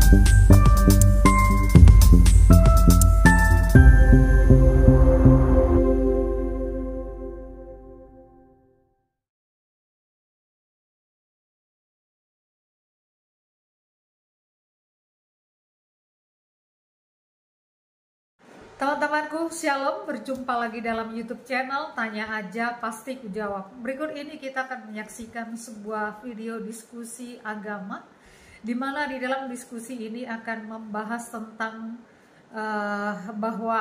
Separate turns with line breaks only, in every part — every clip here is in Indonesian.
Teman-temanku, Shalom, berjumpa lagi dalam YouTube channel Tanya Aja Pasti Kujawab. Berikut ini kita akan menyaksikan sebuah video diskusi agama, di mana di dalam diskusi ini akan membahas tentang bahwa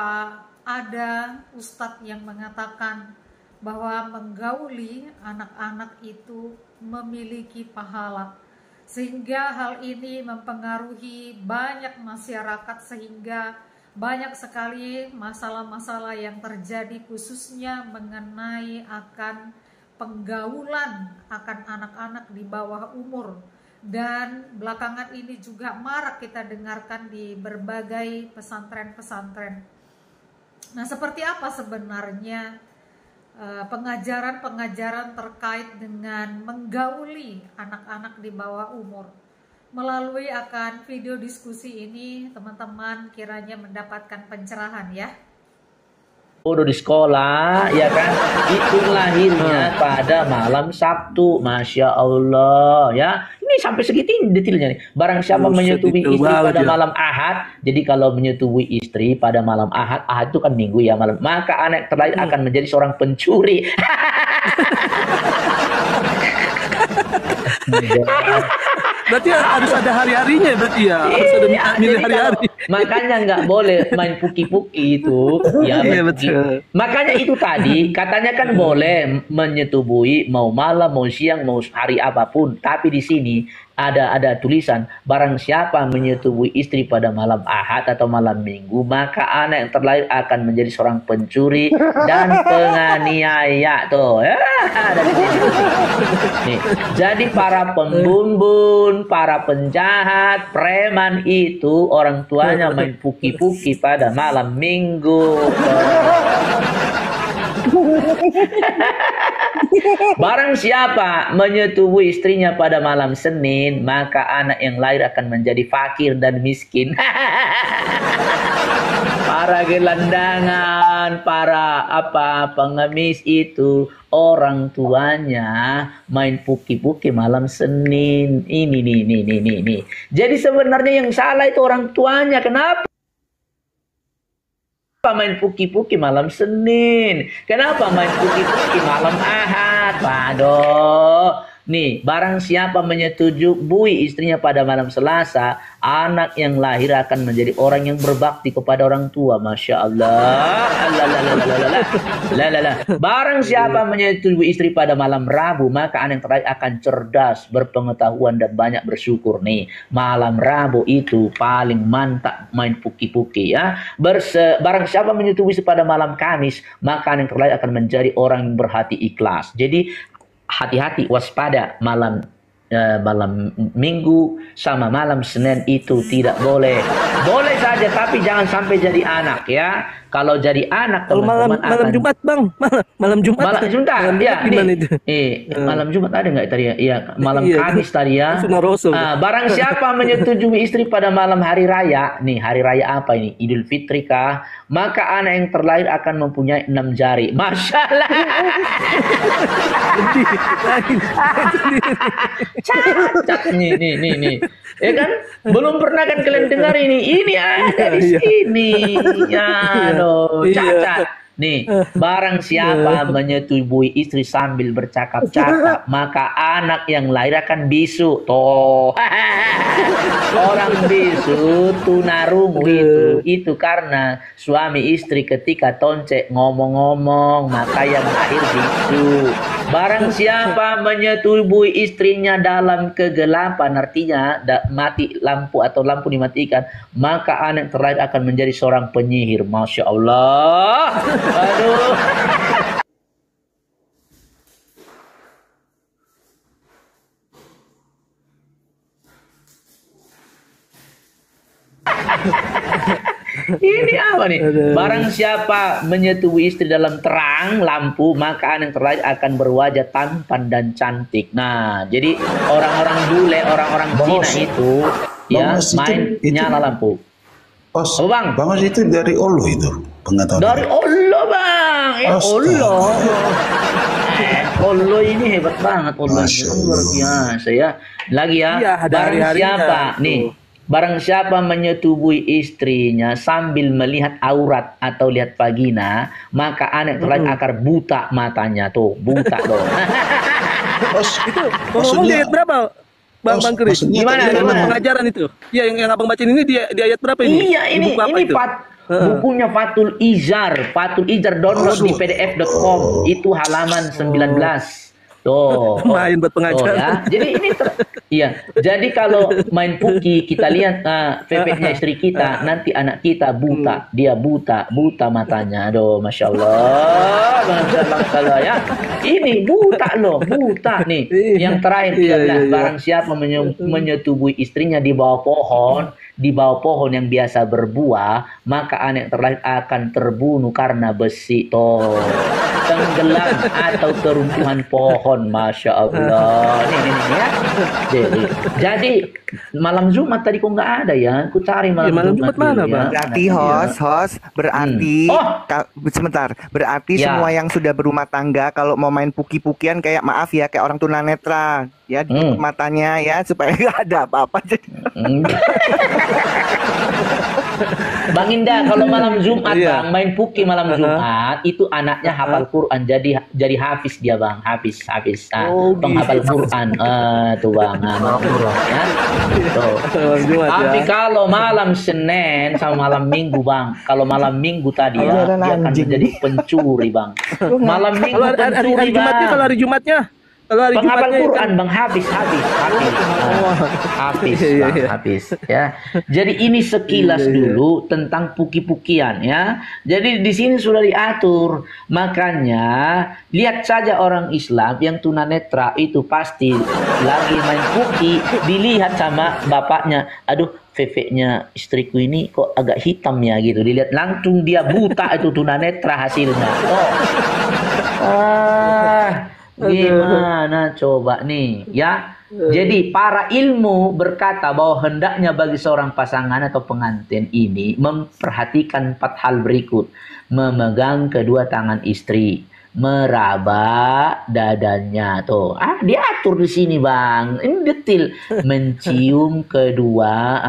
ada ustadz yang mengatakan bahwa menggauli anak-anak itu memiliki pahala, sehingga hal ini mempengaruhi banyak masyarakat, sehingga banyak sekali masalah-masalah yang terjadi, khususnya mengenai akan penggaulan akan anak-anak di bawah umur. Dan belakangan ini juga marak kita dengarkan di berbagai pesantren-pesantren. Nah, seperti apa sebenarnya pengajaran-pengajaran terkait dengan menggauli anak-anak di bawah umur? Melalui akan video diskusi ini, teman-teman kiranya mendapatkan pencerahan ya.
Udah di sekolah, ya kan? Itu lahirnya pada malam Sabtu, Masya Allah, ya. Ini sampai segini detailnya nih. Barang siapa menyetujui istri pada malam Ahad, jadi kalau menyetujui istri pada malam Ahad, Ahad itu kan Minggu ya malam, maka anak terlahir akan menjadi seorang pencuri.
Berarti harus ada hari-harinya, berarti ya harus ada milih hari-hari.
Makanya nggak boleh main puki-puki itu, ya.
Iya, betul.
Makanya itu tadi katanya kan boleh menyetubui mau malam, mau siang, mau hari apapun. Tapi di sini ada tulisan, barang siapa menyetubui istri pada malam Ahad atau malam Minggu, maka anak yang terlahir akan menjadi seorang pencuri dan penganiaya. Tuh, ya, ada di sini. Nih, jadi para pembumbun, para penjahat, preman itu orang tuanya main puki-puki pada malam Minggu. Barang siapa menyetubui istrinya pada malam Senin, maka anak yang lahir akan menjadi fakir dan miskin. Para gelandangan, para pengemis itu orang tuanya main puki-puki malam Senin. Ini nih. Jadi sebenarnya yang salah itu orang tuanya. Kenapa main puki-puki malam Senin? Kenapa main puki-puki malam Ahad? Waduh. Nih, barang siapa menyetujui istrinya pada malam Selasa, anak yang lahir akan menjadi orang yang berbakti kepada orang tua. Masya Allah. Barang siapa menyetujui istri pada malam Rabu, maka anak yang terakhir akan cerdas, berpengetahuan, dan banyak bersyukur. Nih, malam Rabu itu paling mantap main puki-puki ya. Barang siapa menyetujui pada malam Kamis, maka anak yang terakhir akan menjadi orang yang berhati ikhlas. Jadi hati-hati, waspada malam Minggu sama malam Senin itu tidak boleh. Boleh saja tapi jangan sampai jadi anak ya. Kalau jadi anak
kalau malam Jumat, Bang. Malam Jumat.
Malam Jumat ya. Malam Jumat ada nggak tadi ya? Iya, malam Kamis tadi ya. Barang siapa menyetujui istri pada malam hari raya, nih hari raya apa ini? Idul Fitri kah? Maka anak yang terlahir akan mempunyai 6 jari. Masalah. Cacat nih. Ya kan? Belum pernah kan kalian dengar ini. Ini ada di sini. Ya, cacat. Nih, barang siapa menyetujui istri sambil bercakap-cakap, maka anak yang lahir akan bisu. Toh, orang bisu tunarungu itu karena suami istri ketika toncek ngomong-ngomong, maka yang lahir bisu. Barang siapa menyetujui istrinya dalam kegelapan, artinya mati lampu atau lampu dimatikan, maka anak terlahir akan menjadi seorang penyihir. Masya Allah. Aduh. Ini apa nih? Barang siapa menyetujui istri dalam terang lampu, maka anak terlahir akan berwajah tampan dan cantik. Nah, jadi orang-orang bule, orang-orang Cina itu ya
Mas,
main
itu
nyala lampu.
Oh,
Oh, Bang.
Bang Mas itu dari Allah itu pengetahuan.
Dari Allah Bang, Allah. Allah ini hebat banget, Allah ini
Masya
luar
Allah.
biasa ya. Lagi ya,
Iya, ada
barang
hari-harinya
siapa
itu.
nih? Barang siapa menyetubuhi istrinya sambil melihat aurat atau lihat vagina, maka anak terakhir akan buta matanya tuh, buta dong.
Oh,
Itu ngomong di
maksudnya
ayat berapa, Bang
oh,
Kris?
maksudnya
Gimana,
tadi
gimana?
Pengajaran itu. Iya, yang abang bacain ini di ayat berapa ini?
Iya,
Di
ini
buku apa itu?
bukunya Fathul Izar, download di pdf.com, itu halaman 19. Tuh,
Main buat pengajaran.
ya. Jadi ini iya. Jadi kalau main puki kita lihat pepeknya istri kita, nanti anak kita buta, dia buta matanya. Aduh, masya Allah, masya Allah ya. Ini buta loh, buta nih. Yang terakhir 13, barang siapa menyetubuhi istrinya di bawah pohon yang biasa berbuah, maka anak terlahir akan terbunuh karena besi toh, tenggelam atau keruntuhan pohon. Masya Allah. Nih ya. Jadi malam Jumat tadi kok nggak ada ya? Aku cari malam
Jumat
dulu
mana,
ya.
Bang?
Berarti host berarti sebentar, berarti
Ya.
semua yang sudah berumah tangga kalau mau main puki-pukian kayak maaf ya kayak orang tunanetra ya ditutup matanya ya supaya nggak ada apa-apa.
Bang Indah, kalau malam Jumat
Iya.
Bang main puki malam Jumat itu anaknya hafal Quran, jadi hafiz dia Bang, hafiz. Penghafal Quran. Tuh Bang, ya. Tuh. Tapi kalau malam Senin sama malam Minggu Bang, kalau malam Minggu tadi ya,
Ajaran
dia akan
anjing.
menjadi pencuri Bang. Malam Minggu
Kalau hari
pencuri
Jumatnya,
Bang.
kalau hari Jumatnya, kalau hari
Penghafal
Jumatnya
Quran Bang, habis
Iya,
Bang,
iya.
habis ya. Jadi ini sekilas dulu tentang puki-pukian ya. Jadi di sini sudah diatur. Makanya lihat saja orang Islam yang tunanetra itu pasti lagi main puki, dilihat sama bapaknya. Aduh, fefeknya istriku ini kok agak hitam ya gitu. Dilihat langsung dia buta itu tunanetra hasilnya. Gimana coba nih ya. Jadi para ilmu berkata bahwa hendaknya bagi seorang pasangan atau pengantin ini memperhatikan 4 hal berikut. Memegang kedua tangan istri, meraba dadanya tuh. Diatur di sini Bang. Ini detail. Mencium kedua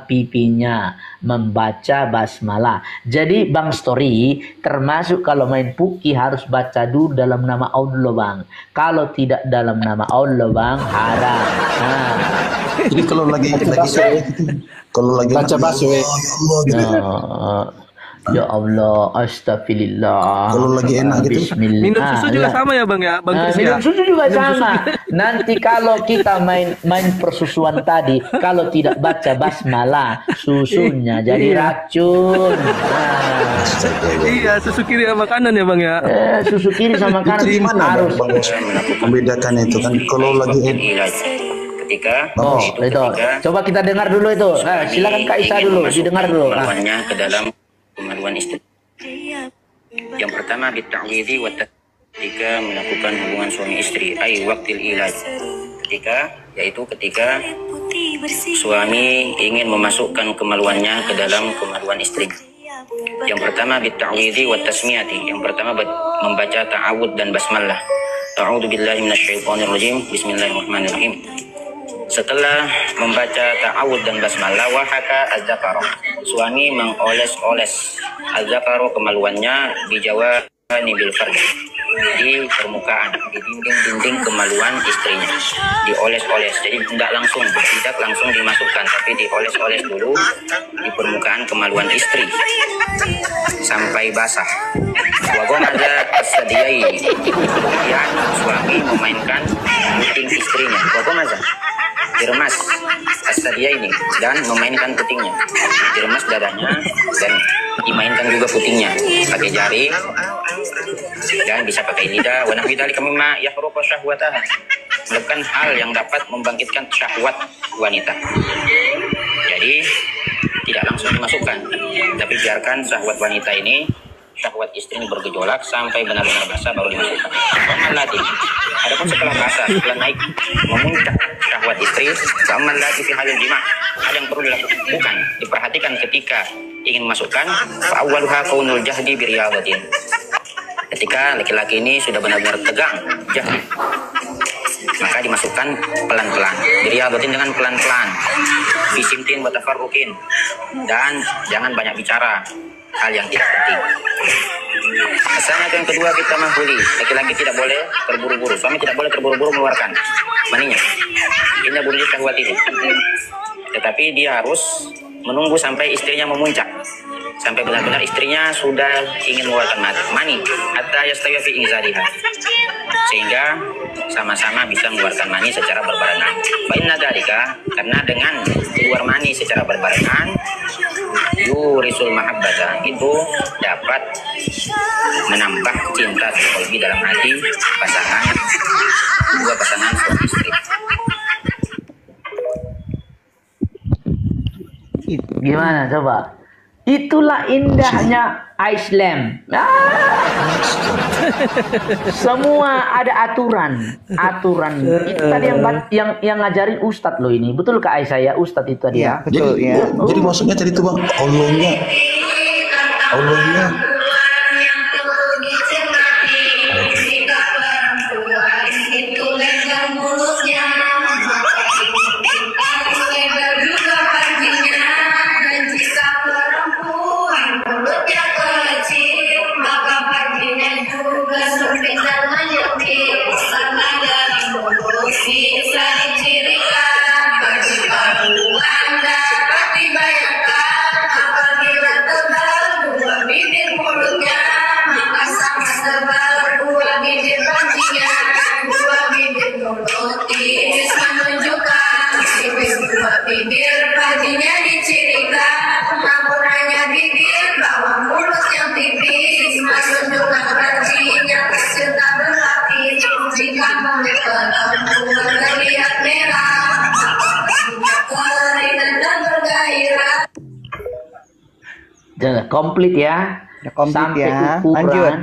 pipinya, membaca basmalah. Jadi Bang Story termasuk kalau main puki harus baca dulu dalam nama Allah Bang. Kalau tidak dalam nama Allah Bang haram.
Jadi kalau lagi kalau lagi
baca baswe.
Ya Allah, astagfirullah.
Kalau lagi enak gitu.
Bismillah.
minum susu juga sama ya Bang ya, Bang Kris
Minum
ya?
susu juga sama. Nanti kalau kita main persusuan tadi, kalau tidak baca basmalah, susunya jadi racun.
Iya, susu kiri sama kanan ya Bang ya?
Susu kiri sama kanan
Itu gimana
harus.
Bang Bos membedakan itu kan kalau lagi
ketika
itu. Coba kita dengar dulu itu. Silakan Kak Isa dulu, didengar dulu.
kemaluannya ke dalam kemaluan istri. Yang pertama bita'widhi wa ketika melakukan hubungan suami istri, waktil ilaj. Ketika suami ingin memasukkan kemaluannya ke dalam kemaluan istri. Yang pertama bita'widhi wa tasmiyati. Yang pertama membaca ta'awud dan basmalah. A'udzu billahi minasyaitonir rajim. Bismillahirrahmanirrahim. Setelah membaca ta'awud dan basmalah, wahaka az-zakara. Suami mengoles-oles az-zakara kemaluannya di jawanibil farj, di permukaan, di dinding-dinding kemaluan istrinya. Dioles-oles. Jadi tidak langsung dimasukkan, tapi dioles-oles dulu di permukaan kemaluan istri sampai basah. Wa ghamaza as-sadiyai. Kemudian suami memainkan puting istrinya. Wa ghamaza, diremas as-sadia ini dan memainkan putingnya, diremas dadanya dan dimainkan juga putingnya pakai jari dan bisa pakai lidah. Wa nahwi dzalika mimma yahruqu syahwataha, melakukan hal yang dapat membangkitkan syahwat wanita. Jadi tidak langsung dimasukkan, tapi biarkan syahwat wanita ini, syahwat istri ini bergejolak sampai benar-benar basah baru dimasukkan. Adapun setelah basah, setelah naik memuncak syahwat istri. Fa'amman lati fi halil jima'. Hal yang perlu dilakukan, diperhatikan ketika ingin memasukkan, fa'awwaluha kaunul jahdi biriyadatin. Ketika laki-laki ini sudah benar-benar tegang jahdi, maka dimasukkan pelan-pelan. Biriyadatin dengan pelan-pelan. Bisimtin wa tafarruqin. Dan jangan banyak bicara hal yang tidak penting. Asalnya yang kedua, kita menghuli. Laki-laki tidak boleh terburu-buru. Suami tidak boleh terburu-buru mengeluarkan maninya. Ini bunyi syahwat ini. Tetapi dia harus menunggu sampai istrinya memuncak. Sampai benar-benar istrinya sudah ingin mengeluarkan mani. Hatta yastawi fi inzaliha. Sehingga sama-sama bisa mengeluarkan mani secara berbarengan. Fa'inna dzalika, karena dengan keluar mani secara berbarengan, yurisul mahabbata, itu dapat menambah cinta psikologi dalam hati dua pasangan suami istri.
Gimana coba? Itulah indahnya Islam. Semua ada aturan. Itu tadi yang ngajarin Ustadz loh ini. Betul Kak Aisyah ya, Ustadz itu tadi ya?
Betul
jadi,
ya.
Jadi maksudnya tadi itu Bang, Allahnya
komplit ya. Sampai
ya.
ukuran.
Lanjut.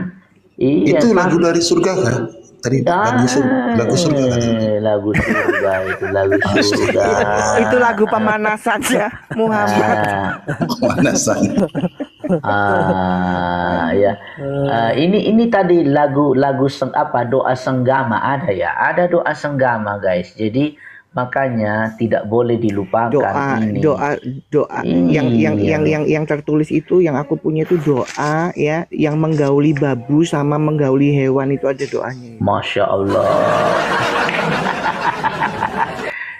Iya,
itu lagu dari surga kan? Tadi lagu surga kan?
Lagu surga itu lagu surga.
Itu lagu pemanasan ya Muhammad.
Pemanasan.
Ya. Ini tadi lagu doa senggama ada ya. Ada doa senggama guys. Jadi makanya tidak boleh dilupakan
doa yang tertulis itu, yang aku punya itu doa ya, yang menggauli babu sama menggauli hewan itu ada doanya.
Masya Allah.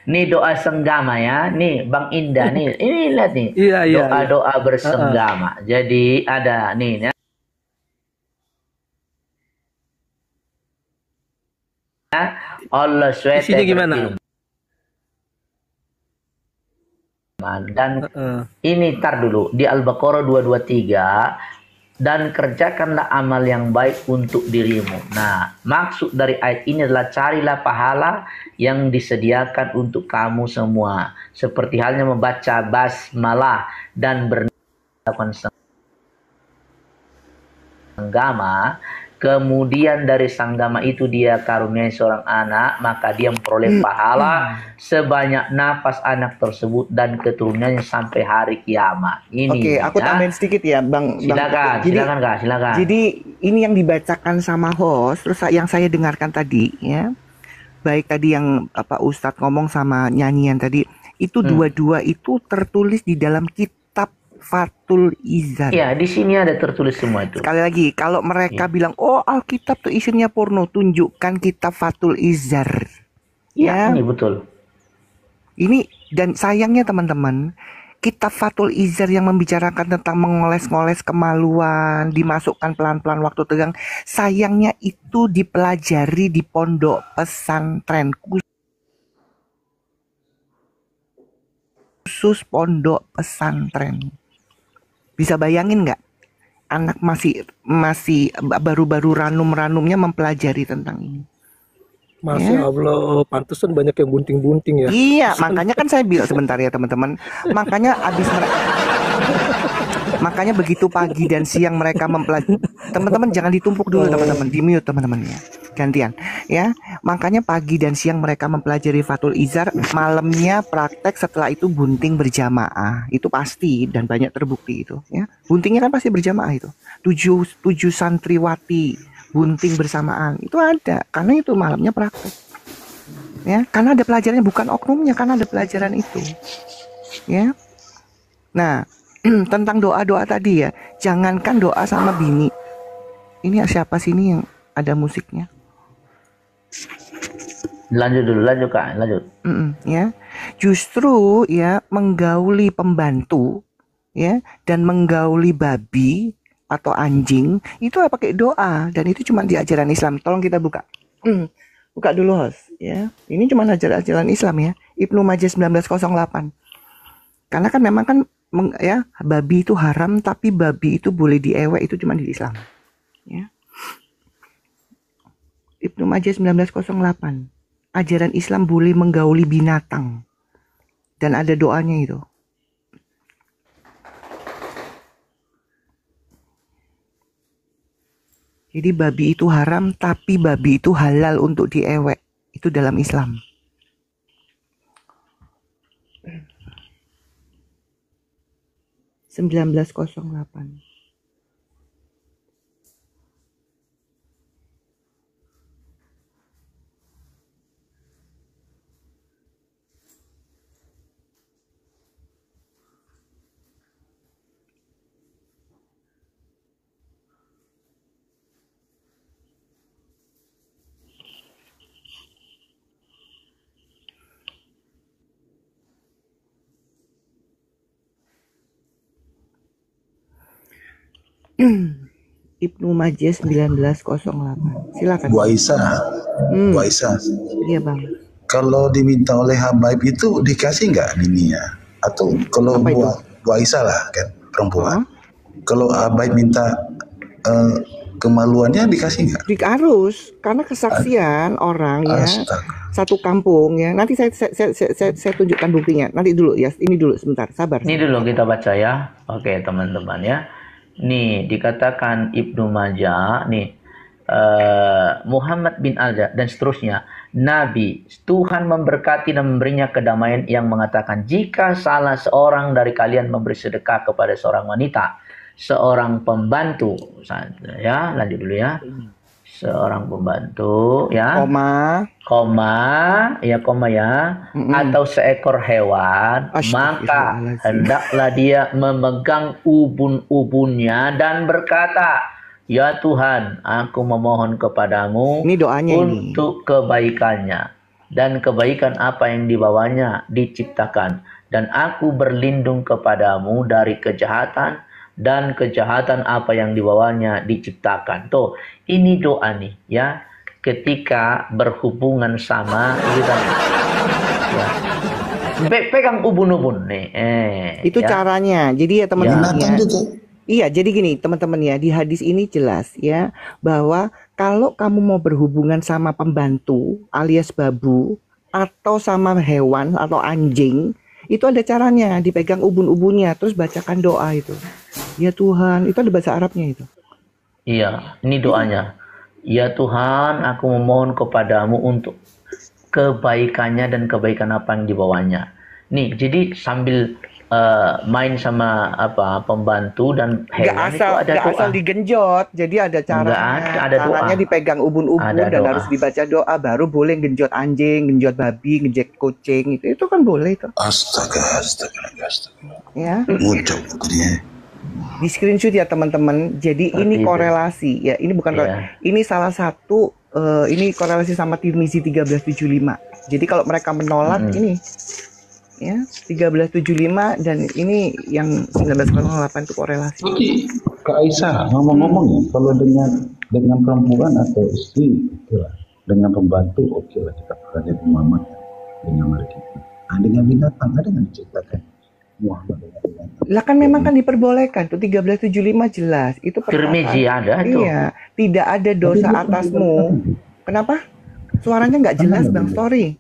Nih doa senggama ya, nih Bang Indah nih, ini lihat nih, doa bersenggama. Jadi ada nih ya. Allah SWT
isinya gimana?
Dan ini tar dulu di Al-Baqarah 223, dan kerjakanlah amal yang baik untuk dirimu. Nah, maksud dari ayat ini adalah carilah pahala yang disediakan untuk kamu semua, seperti halnya membaca basmalah dan bernakwaan senggama. Kemudian dari sanggama itu dia karuniai seorang anak, maka dia memperoleh pahala sebanyak nafas anak tersebut dan keturunannya sampai hari kiamat. Ini.
Oke, aku tambahin sedikit ya, Bang.
Silakan, silakan.
Jadi ini yang dibacakan sama host, terus yang saya dengarkan tadi ya, baik tadi yang Ustadz ngomong sama nyanyian tadi, itu dua-dua itu tertulis di dalam kitab Fathul Izzar.
Ya, di sini ada tertulis semua itu.
Sekali lagi, kalau mereka bilang, oh Alkitab tuh isinya porno, tunjukkan kitab Fathul Izzar.
Ya, ini betul.
Ini, dan sayangnya teman-teman, kitab Fathul Izzar yang membicarakan tentang mengoles-ngoles kemaluan, dimasukkan pelan-pelan waktu tegang, sayangnya itu dipelajari di pondok pesantren, khusus pondok pesantren. Bisa bayangin nggak? Anak masih baru-baru ranum-ranumnya mempelajari tentang ini.
Masya Allah, pantesan banyak yang bunting-bunting ya.
Iya, makanya kan saya bilang sebentar ya teman-teman. Makanya begitu pagi dan siang mereka mempelajari. Teman-teman jangan ditumpuk dulu teman-teman, di mute teman-teman ya. gantian ya. Makanya pagi dan siang mereka mempelajari Fathul Izar, malamnya praktek, setelah itu bunting berjamaah. Itu pasti dan banyak terbukti itu ya. Buntingnya kan pasti berjamaah itu. Tujuh santriwati bunting bersamaan itu ada karena itu malamnya praktek. Ya, karena ada pelajarannya, bukan oknumnya, karena ada pelajaran itu. Ya. Nah, tentang doa-doa tadi ya, jangankan doa sama bini. Ini siapa sih ini yang ada musiknya?
Lanjut dulu, lanjut Kak, lanjut.
Ya, justru ya menggauli pembantu ya dan menggauli babi atau anjing itu pakai doa, dan itu cuma di ajaran Islam. Tolong kita buka. Buka dulu host ya. Ini cuma ajaran Islam ya. Ibnu Majah 1908. Karena kan memang kan ya babi itu haram, tapi babi itu boleh diewek, itu cuma di Islam. Ya. Ibnu Majah 1908. Ajaran Islam boleh menggauli binatang. Dan ada doanya itu. Jadi babi itu haram, tapi babi itu halal untuk diewek. Itu dalam Islam. (1908). Ibnu Majah 1908. Silakan.
Bu Aisyah. Bu Aisyah.
Iya bang.
Kalau diminta oleh habaib itu dikasih nggak ininya? Atau kalau Bu Aisyah lah kan perempuan. Kalau habaib minta kemaluannya dikasih nggak?
Harus, karena kesaksian orang ya. Satu kampung ya. Nanti saya tunjukkan buktinya. Nanti dulu ya. Ini dulu sebentar. Sabar.
Ini dulu kita baca ya. Oke teman-teman ya. Nih dikatakan Ibnu Majah nih Muhammad bin Alja dan seterusnya, Nabi Tuhan memberkati dan memberinya kedamaian, yang mengatakan, jika salah seorang dari kalian memberi sedekah kepada seorang wanita, seorang pembantu ya, lanjut dulu ya, seorang pembantu ya, koma ya, atau seekor hewan, maka hendaklah dia memegang ubun-ubunnya dan berkata, ya Tuhan, aku memohon kepadamu
ini doanya
untuk kebaikannya dan kebaikan apa yang dibawanya diciptakan, dan aku berlindung kepadamu dari kejahatan dan kejahatan apa yang dibawanya diciptakan. Tuh, ini doa nih ya, ketika berhubungan sama kita ya. Pegang ubun-ubun nih.
Itu ya caranya. Jadi ya teman-teman ya. Iya, jadi gini teman-teman ya, di hadis ini jelas ya bahwa kalau kamu mau berhubungan sama pembantu alias babu atau sama hewan atau anjing, itu ada caranya, dipegang ubun-ubunnya terus bacakan doa itu. Ya Tuhan, itu ada bahasa Arabnya itu. Iya, ini doanya. Ya Tuhan, aku memohon kepadamu untuk kebaikannya dan kebaikan apa yang dibawanya. Nih, jadi sambil main sama pembantu dan hewan itu ada doa. Gak asal digenjot, jadi ada caranya. Ada caranya doa. Dipegang ubun-ubun dan doa. Harus dibaca doa, baru boleh genjot anjing, genjot babi, genjot kucing, itu kan boleh itu. Astaga. Ya. Muncul dia. Di screenshot ya teman-teman. Jadi seperti ini korelasi ya, ini bukan ini salah satu ini korelasi sama Tirmizi 1375. Jadi kalau mereka menolak ini ya 1375 dan ini yang 1908 itu korelasi. Oke,
Kak Aisyah ngomong-ngomong ya, kalau dengan perempuan atau istri, lah. Dengan pembantu oke lah, kita berada di Muhammad dengan mereka. Nah, dengan binatang ada yang diciptakan Muhammad dengan binatang. Lah kan memang kan diperbolehkan tuh 1375 jelas itu
Tirmizi ada tuh.
Iya, tidak ada dosa atasmu. Kenapa? Suaranya nggak jelas Bang Story.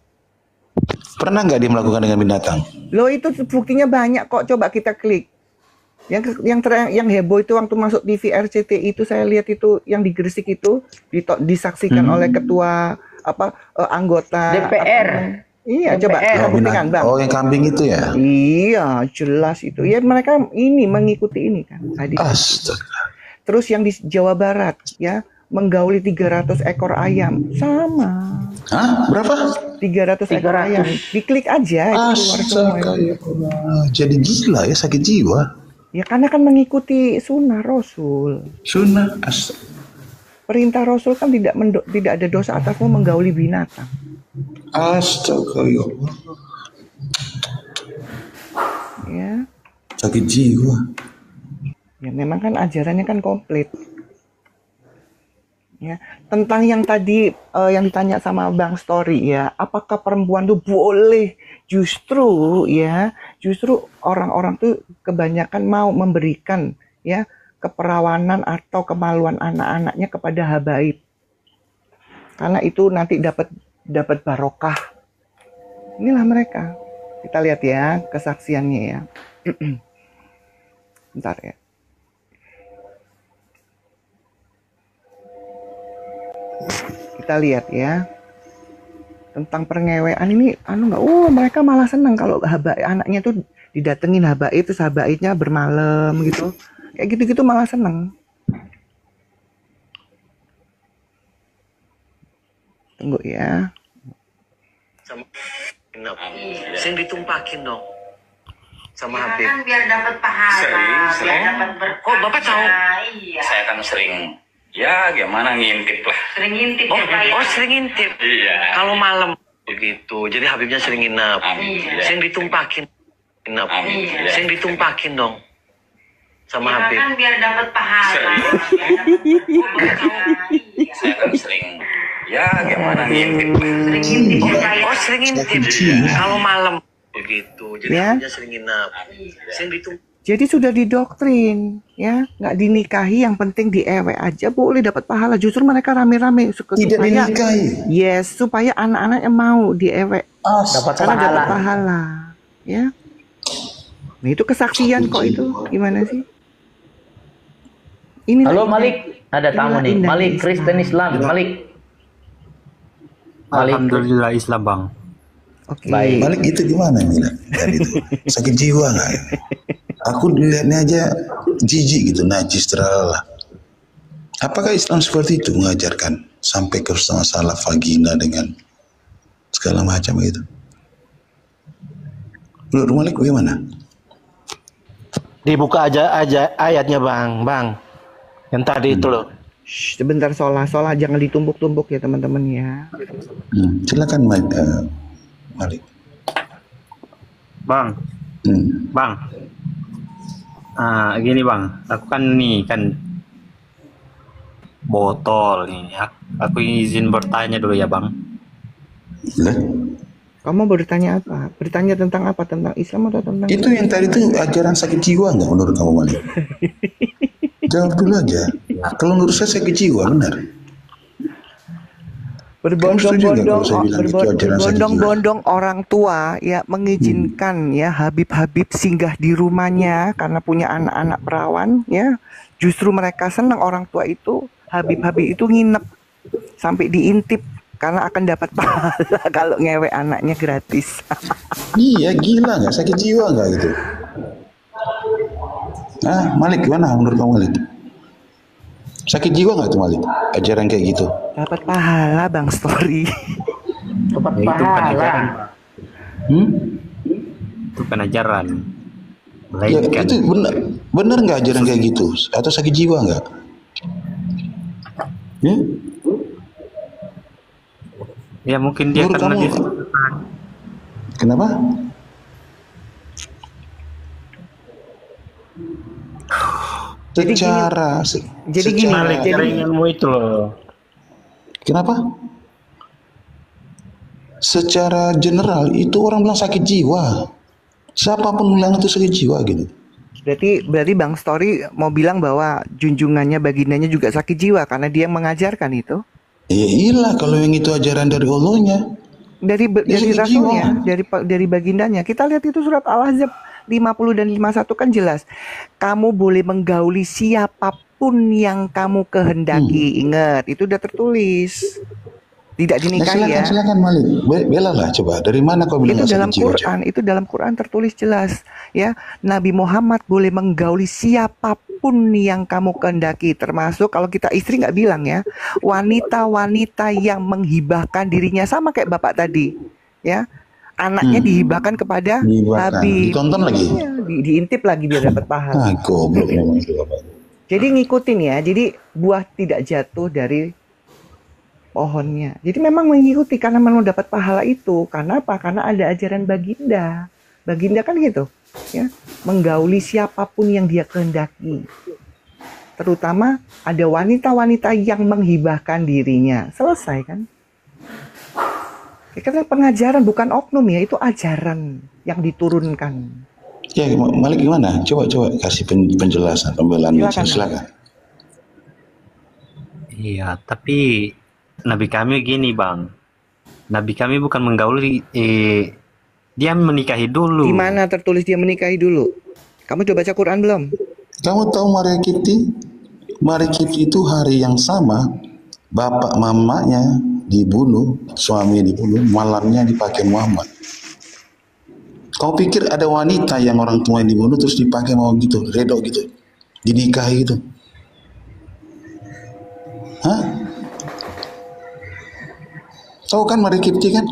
Pernah nggak dia melakukan dengan binatang?
Loh itu buktinya banyak kok, coba kita klik. Yang heboh itu waktu masuk TV RCTI itu saya lihat itu yang di Gresik itu disaksikan oleh ketua anggota
DPR.
Iya, coba kita buktikan, Bang.
Oh, yang kambing itu ya?
Iya, jelas itu. Ya mereka ini mengikuti ini kan.
Astaga.
Terus yang di Jawa Barat ya, menggauli 300 ekor ayam. Sama.
Hah? Berapa?
300 ekor ayam. Diklik aja itu keluar semua.
Astaga, ya Allah. Jadi gila ya, sakit jiwa.
Ya karena kan mengikuti sunnah Rasul.
Sunnah. Astaga.
Perintah Rasul kan tidak ada dosa atasmu menggauli binatang.
Astaga, ya Allah.
Ya.
Sakit jiwa.
Ya memang kan ajarannya kan komplit. Ya, tentang yang tadi yang ditanya sama Bang Story ya, apakah perempuan tuh boleh? Justru orang-orang tuh kebanyakan mau memberikan ya keperawanan atau kemaluan anak-anaknya kepada habaib. Karena itu nanti dapat barokah. Inilah mereka. Kita lihat ya kesaksiannya ya. Bentar ya. Kita lihat ya tentang pengewean ini mereka malah senang kalau anaknya tuh didatengin habaib, terus habaibnya bermalam gitu, kayak gitu-gitu malah senang. Tunggu ya.
Sing ditumpakin dong sama
ya,
Habib.
Kan biar dapat pahala, biar dapat berkah.
Oh, Bapak tahu?
Iya.
Saya kan sering, ya gimana ngintip lah.
Sering ngintip
Oh,
ya, Pak, ya?
sering ngintip.
Iya.
Kalau malam begitu. Jadi Habibnya sering nginep.
Iya.
Sing ditumpakin nginep.
Iya.
Sing ditumpakin dong sama
Ya,
Habib.
kan biar dapat pahala, biar dapat berkah. Iya.
Saya kan sering, ya gimana ngintip lah.
Sering ngintip ya, Pak, ya?
Oh, sering ngintip. Kalau malam begitu. Jadi
Ya.
Habibnya sering nginep. Sing ditumpakin.
Jadi sudah didoktrin ya, nggak dinikahi, yang penting diewe aja boleh dapat pahala. Justru mereka rame-rame
Tidak dinikahi.
Yes, supaya anak-anaknya mau diewe.
Dapat
Karena dapat
pahala.
pahala, ya. Nah itu kesaksian kok itu, gimana sih? Inilah
Halo
indah-
Malik, ada tamu
inilah
nih.
indahnya
Malik Kristen Islam. Malik.
Alhamdulillah Islam bang.
Oke.
Baik.
Malik itu gimana Mila? Dan itu sakit jiwa nggak? Aku dilihatnya aja jijik gitu, najis terlalu. Apakah Islam seperti itu mengajarkan sampai ke masalah vagina dengan segala macam gitu? Menurut Malik bagaimana?
Dibuka aja ayatnya bang. Yang tadi itu loh.
Shh, sebentar sholah jangan ditumpuk-tumpuk ya teman-teman ya.
Silakan Malik.
Bang. Gini bang, aku kan nih kan botol nih. Aku izin bertanya dulu ya bang.
Lah,
Kamu bertanya apa? Bertanya tentang apa? Tentang Islam atau tentang
itu yang tadi itu ajaran sakit jiwa nggak menurut kamu Malik? Jawab dulu aja. Kalau menurut saya sakit jiwa benar.
Berbondong-bondong orang tua ya mengizinkan ya Habib-habib singgah di rumahnya karena punya anak-anak perawan ya. Justru mereka senang orang tua itu, Habib-habib itu nginep sampai diintip karena akan dapat pahala kalau ngewe anaknya gratis.
Iya, gila nggak? Sakit jiwa nggak gitu? Nah, Malik gimana menurut kamu Malik? Sakit jiwa nggak tuh Malik? Ajaran kayak gitu?
Dapat pahala Bang Story.
Dapat
Ya, itu kan
pahala.
ajaran. Itu kan ajaran.
Ya,
Melainkan.
itu benar nggak ajaran kayak gitu? Atau sakit jiwa nggak? Ya?
Ya mungkin dia
Menurut
karena
kamu-
dia
Kenapa? Secara
Jadi gini,
Malik
jadi
dari ilmu itu loh.
kenapa? Secara general itu orang bilang sakit jiwa. Siapapun bilang itu sakit jiwa gitu.
berarti Bang Story mau bilang bahwa junjungannya bagindanya juga sakit jiwa karena dia yang mengajarkan itu
Ya iyalah kalau yang itu ajaran dari Allahnya.
dari
Ya, sakit
rasulnya,
jiwa.
dari bagindanya. Kita lihat itu surat Al-Ahzab 50 dan 51 kan jelas. Kamu boleh menggauli siapapun yang kamu kehendaki. Ingat, itu udah tertulis. Tidak dinikahi ya.
Silakan Malik. Belalah coba. Dari mana kau bilang
itu dalam
jiwa,
Quran, itu dalam Quran tertulis jelas ya. Nabi Muhammad boleh menggauli siapapun yang kamu kehendaki, termasuk kalau kita istri nggak bilang ya, wanita-wanita yang menghibahkan dirinya sama kayak bapak tadi ya. Anaknya dihibahkan kepada Nabi.
Ditonton lagi.
Ya, diintip lagi biar dapat pahala.
Goblok memang itu bapak.
Jadi ngikutin ya. Jadi buah tidak jatuh dari pohonnya. Jadi memang mengikuti karena mau dapat pahala itu. Karena apa? Karena ada ajaran baginda. Baginda kan gitu, ya, menggauli siapapun yang dia kehendaki. Terutama ada wanita-wanita yang menghibahkan dirinya. Selesai kan? Karena pengajaran bukan oknum ya, itu ajaran yang diturunkan.
Ya, Malik gimana? Coba kasih penjelasan, pembelaan. Silakan.
Iya, tapi Nabi kami gini bang, Nabi kami bukan menggauli, dia menikahi dulu.
Di mana tertulis dia menikahi dulu? Kamu coba baca Quran belum?
Kamu tahu Maria Kipti? Maria Kipti itu hari yang sama, bapak mamanya dibunuh, suaminya dibunuh, malamnya dipakai Muhammad. Kau pikir ada wanita yang orang tua dibunuh terus dipakai mau gitu, redo gitu, dinikahi gitu? Hah? Tahu kan Maria Kipti kan?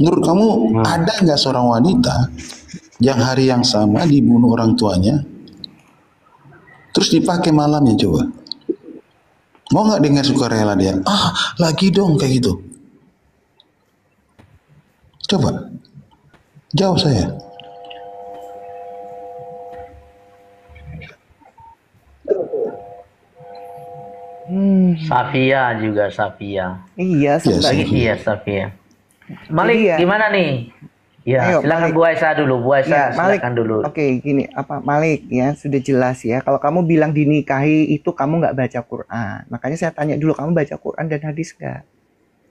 Menurut kamu ada nggak seorang wanita yang hari yang sama dibunuh orang tuanya, terus dipakai malamnya coba? Mau nggak dengar sukarela dia? Lagi dong kayak gitu. Coba jawab saya.
Safia juga Safia.
Iya,
Safia. Malik gimana nih? Ya, ayo, silakan Malik. Bu Aisyah dulu. Bu Aisyah silakan dulu.
Oke, gini Malik ya, sudah jelas ya. Kalau kamu bilang dinikahi itu kamu nggak baca Quran. Makanya saya tanya dulu, kamu baca Quran dan hadis nggak?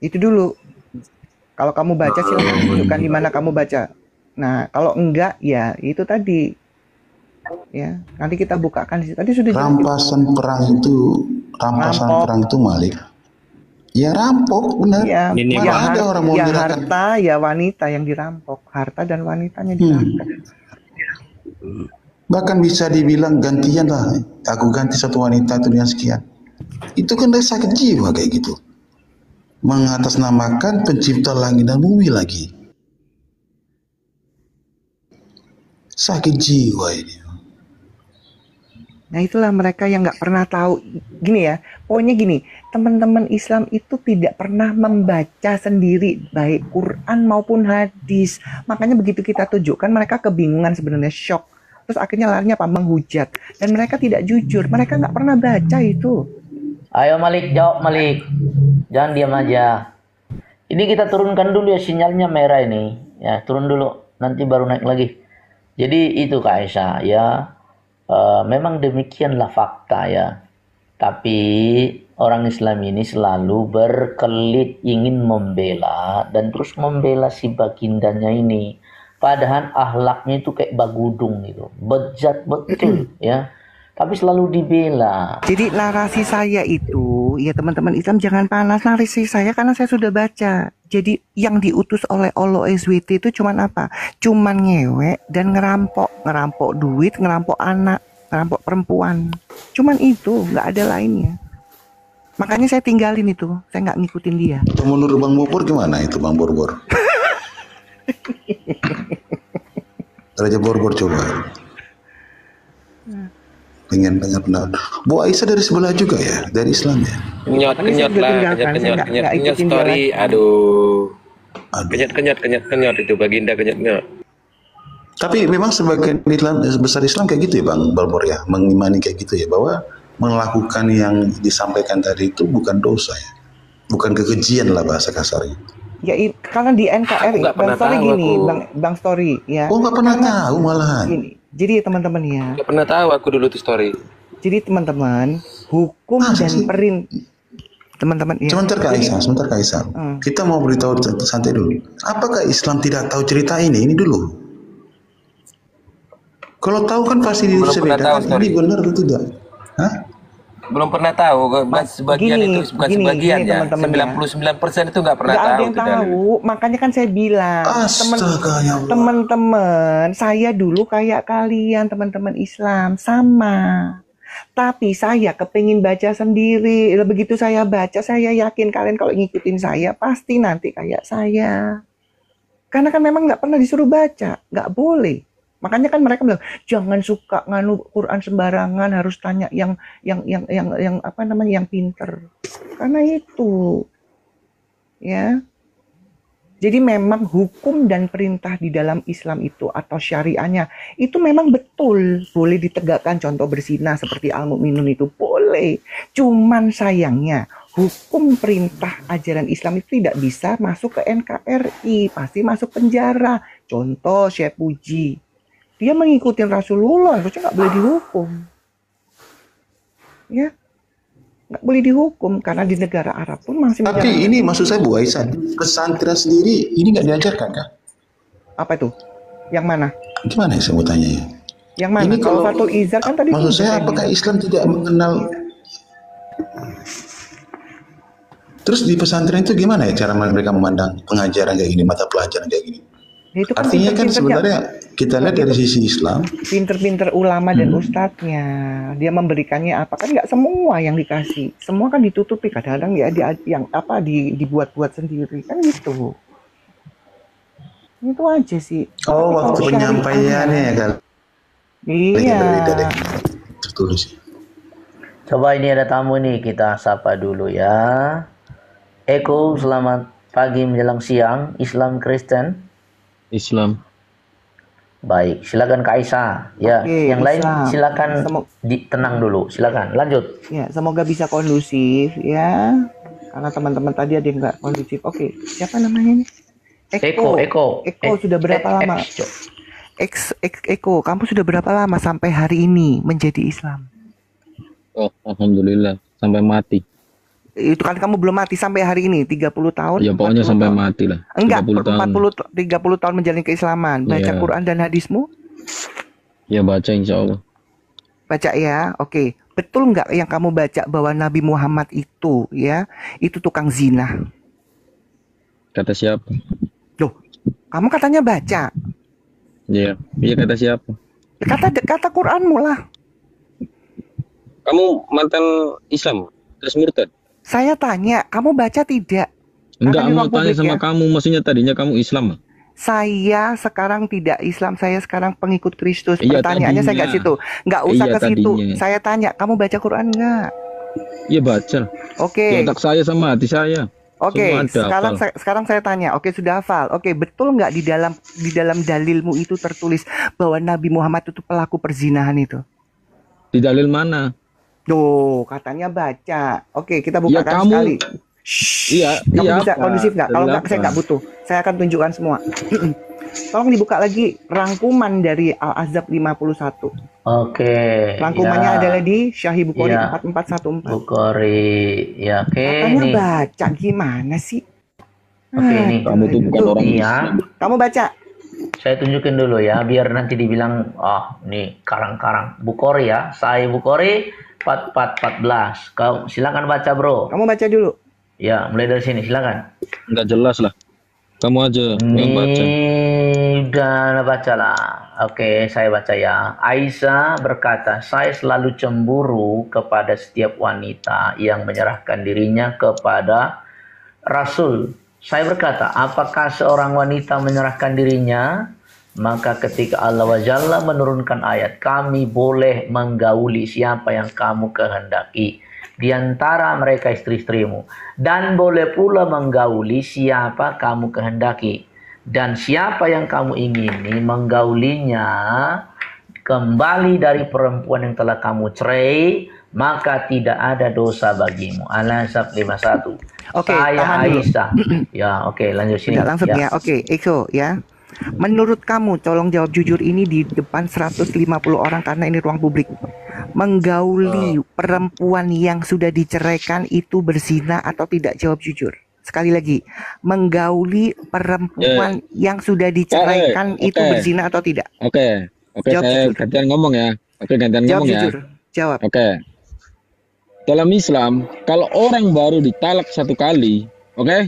Itu dulu. Kalau kamu baca silakan tunjukkan di mana kamu baca. Nah, kalau enggak ya itu tadi. Ya, nanti kita bukakan di situ. Tadi sudah
rampasan perang itu Malik. Ya rampok benar.
Ya,
ada orang mau
harta, ya wanita yang dirampok, harta dan wanitanya dirampok.
Bahkan bisa dibilang gantian lah. Aku ganti satu wanita itu dengan sekian. Itu kan dari sakit jiwa kayak gitu. Mengatasnamakan pencipta langit dan bumi lagi. Sakit jiwa ini.
Nah itulah mereka yang nggak pernah tahu. Gini ya, pokoknya gini, teman-teman Islam itu tidak pernah membaca sendiri baik Quran maupun hadis. Makanya begitu kita tunjukkan mereka kebingungan sebenarnya, shock. Terus akhirnya larinya apa? Menghujat. Dan mereka tidak jujur, mereka nggak pernah baca itu.
Ayo Malik, jawab Malik. Jangan diam aja. Ini kita turunkan dulu ya, sinyalnya merah ini. Ya, turun dulu, nanti baru naik lagi. Jadi itu Kak Aisyah ya. Memang demikianlah fakta ya. Tapi orang Islam ini selalu berkelit ingin membela dan terus membela si bagindanya ini. Padahal akhlaknya itu kayak bagudung gitu. Bejat betul ya. Tapi selalu dibela.
Jadi narasi saya itu, ya teman-teman Islam jangan panas narasi saya karena saya sudah baca. Jadi yang diutus oleh Allah SWT itu cuman apa? Cuman ngewek dan ngerampok duit, ngerampok anak, ngerampok perempuan. Cuman itu, nggak ada lainnya. Makanya saya tinggalin itu, saya nggak ngikutin dia.
Menurut Bang Bobor gimana itu Bang Bobor? Raja Bobor coba. Pengen pendapat. Bu Aisyah dari sebelah juga ya, dari Islam ya.
Kenyot story, aduh. Kenyot itu baginda kenyot.
Tapi memang sebagian besar Islam kayak gitu ya Bang Bobor ya, mengimani kayak gitu ya, bahwa melakukan yang disampaikan tadi itu bukan dosa ya, bukan kekejian lah bahasa kasarnya.
Ya karena di NKRI Bang Story gini, Bang Story ya.
Oh nggak pernah tahu malahan.
Gini. Jadi teman-teman ya.
Gak pernah tahu aku dulu tuh story.
Jadi teman-teman, hukum dan teman-teman ya.
Sebentar Kak Aisyah. Kita mau beritahu santai dulu. Apakah Islam tidak tahu cerita ini? Ini dulu. Kalau tahu kan pasti disebedakan. Ini benar atau tidak? Hah?
Belum pernah tahu, sebagian itu bukan sebagian ya. 99% itu nggak pernah tahu.
Ada yang tahu, makanya kan saya bilang, teman-teman, saya dulu kayak kalian, teman-teman Islam, sama. Tapi saya kepingin baca sendiri. Begitu saya baca, saya yakin kalian kalau ngikutin saya, pasti nanti kayak saya. Karena kan memang nggak pernah disuruh baca, nggak boleh. Makanya kan mereka bilang jangan suka nganu Quran sembarangan, harus tanya yang apa namanya yang pinter. Karena itu, ya. Jadi memang hukum dan perintah di dalam Islam itu atau syariahnya itu memang betul boleh ditegakkan. Contoh berzina seperti Al-Mu'minun itu boleh. Cuman sayangnya hukum perintah ajaran Islam itu tidak bisa masuk ke NKRI, pasti masuk penjara. Contoh Syekh Puji. Dia mengikuti Rasulullah, harusnya nggak boleh dihukum. Ya, nggak boleh dihukum karena di negara Arab pun masih.
Tapi ini maksud saya Bu Aisyah, pesantren sendiri ini nggak diajarkan kah?
Apa itu? Yang mana?
Gimana ya saya mau tanya ya?
Yang mana?
Ini
kalau Fathul Izar kan tadi.
Maksud saya apakah Islam tidak mengenal? Terus di pesantren itu gimana ya cara mereka memandang pengajaran kayak gini, mata pelajaran kayak gini?
Ya, itu kan
artinya kan sebenarnya kita lihat dari sisi Islam
pinter-pinter ulama dan ustadznya dia memberikannya apa kan nggak semua yang dikasih, semua kan ditutupi, kadang-kadang ya yang apa dibuat-buat sendiri kan gitu. Itu aja sih.
Oh, waktu penyampaiannya ya kan.
Iya.
Tertulis.
Coba ini ada tamu nih, kita sapa dulu ya. Eko, selamat pagi menjelang siang. Islam Kristen?
Islam.
Baik, silakan Kak Aisyah. Ya,
Oke,
yang lain
Islam.
silakan tenang dulu. Silakan, lanjut.
Ya, semoga bisa kondusif ya. Karena teman-teman tadi ada yang nggak kondusif. Oke, siapa namanya ini? Eko sudah berapa lama? Eko, kamu sudah berapa lama sampai hari ini menjadi Islam?
Oh, alhamdulillah sampai mati.
Itu kan kamu belum mati sampai hari ini 30 tahun.
Ya pokoknya sampai mati lah.
Enggak, 30 tahun menjalani keislaman. Baca Quran dan hadismu?
Ya baca insya Allah.
Baca ya, oke. Betul nggak yang kamu baca bahwa Nabi Muhammad itu ya, itu tukang zina?
Kata siapa?
Loh, kamu katanya baca.
Iya, iya kata siapa?
Kata Quranmu lah.
Kamu mantan Islam, terus murtad?
Saya tanya, kamu baca tidak?
Enggak, mau tanya sama kamu, maksudnya tadinya kamu Islam?
Saya sekarang tidak Islam, saya sekarang pengikut Kristus.
Iya,
pertanyaannya saya nggak situ, nggak usah ke situ.
Tadinya.
Saya tanya, kamu baca Quran nggak?
Iya baca.
Oke.
Di otak saya sama hati saya.
Oke, sekarang saya tanya. Oke, sudah hafal. Oke, betul nggak di dalam dalilmu itu tertulis bahwa Nabi Muhammad itu pelaku perzinahan itu?
Di dalil mana?
Tuh, katanya baca. Oke, kita bukakan sekali.
Iya,
kamu bisa kondusif nggak? Kalau nggak, saya nggak butuh. Saya akan tunjukkan semua. Tolong dibuka lagi rangkuman dari Al-Ahzab 51.
Oke.
Rangkumannya adalah di Syahih Bukhari 4414.
Bukhari, ya oke.
Katanya baca, gimana sih?
Oke, ini.
Kamu tuh bukan orang
Islam.
Kamu baca.
Saya tunjukin dulu ya, biar nanti dibilang, nih karang-karang. Bukhari ya, Sahih Bukhari 4414. Kau silakan baca, bro.
Kamu baca dulu.
Ya, mulai dari sini, silakan.
Nggak jelas lah. Kamu aja yang baca.
Udah bacalah. Oke, saya baca ya. Aisyah berkata, saya selalu cemburu kepada setiap wanita yang menyerahkan dirinya kepada Rasul. Saya berkata, apakah seorang wanita menyerahkan dirinya? Maka ketika Allah wa Jalla menurunkan ayat, kami boleh menggauli siapa yang kamu kehendaki di antara mereka istri-istrimu, dan boleh pula menggauli siapa kamu kehendaki, dan siapa yang kamu ingini menggaulinya kembali dari perempuan yang telah kamu cerai, maka tidak ada dosa bagimu. Al-Ahzab 51.
Oke,
saya Aisyah. Ya, oke, lanjut sini.
Tidak langsung ya. Oke, Eko ya. Menurut kamu, tolong jawab jujur ini di depan 150 orang karena ini ruang publik. Menggauli perempuan yang sudah diceraikan itu berzina atau tidak? Jawab jujur. Sekali lagi, menggauli perempuan yang sudah diceraikan itu berzina atau tidak?
Oke,
Jawab
saya
jujur.
gantian ngomong ya. Oke, gantian
Jawab
ngomong
jujur.
ya.
Jawab.
Oke. Dalam Islam, kalau orang baru ditalak 1 kali, oke?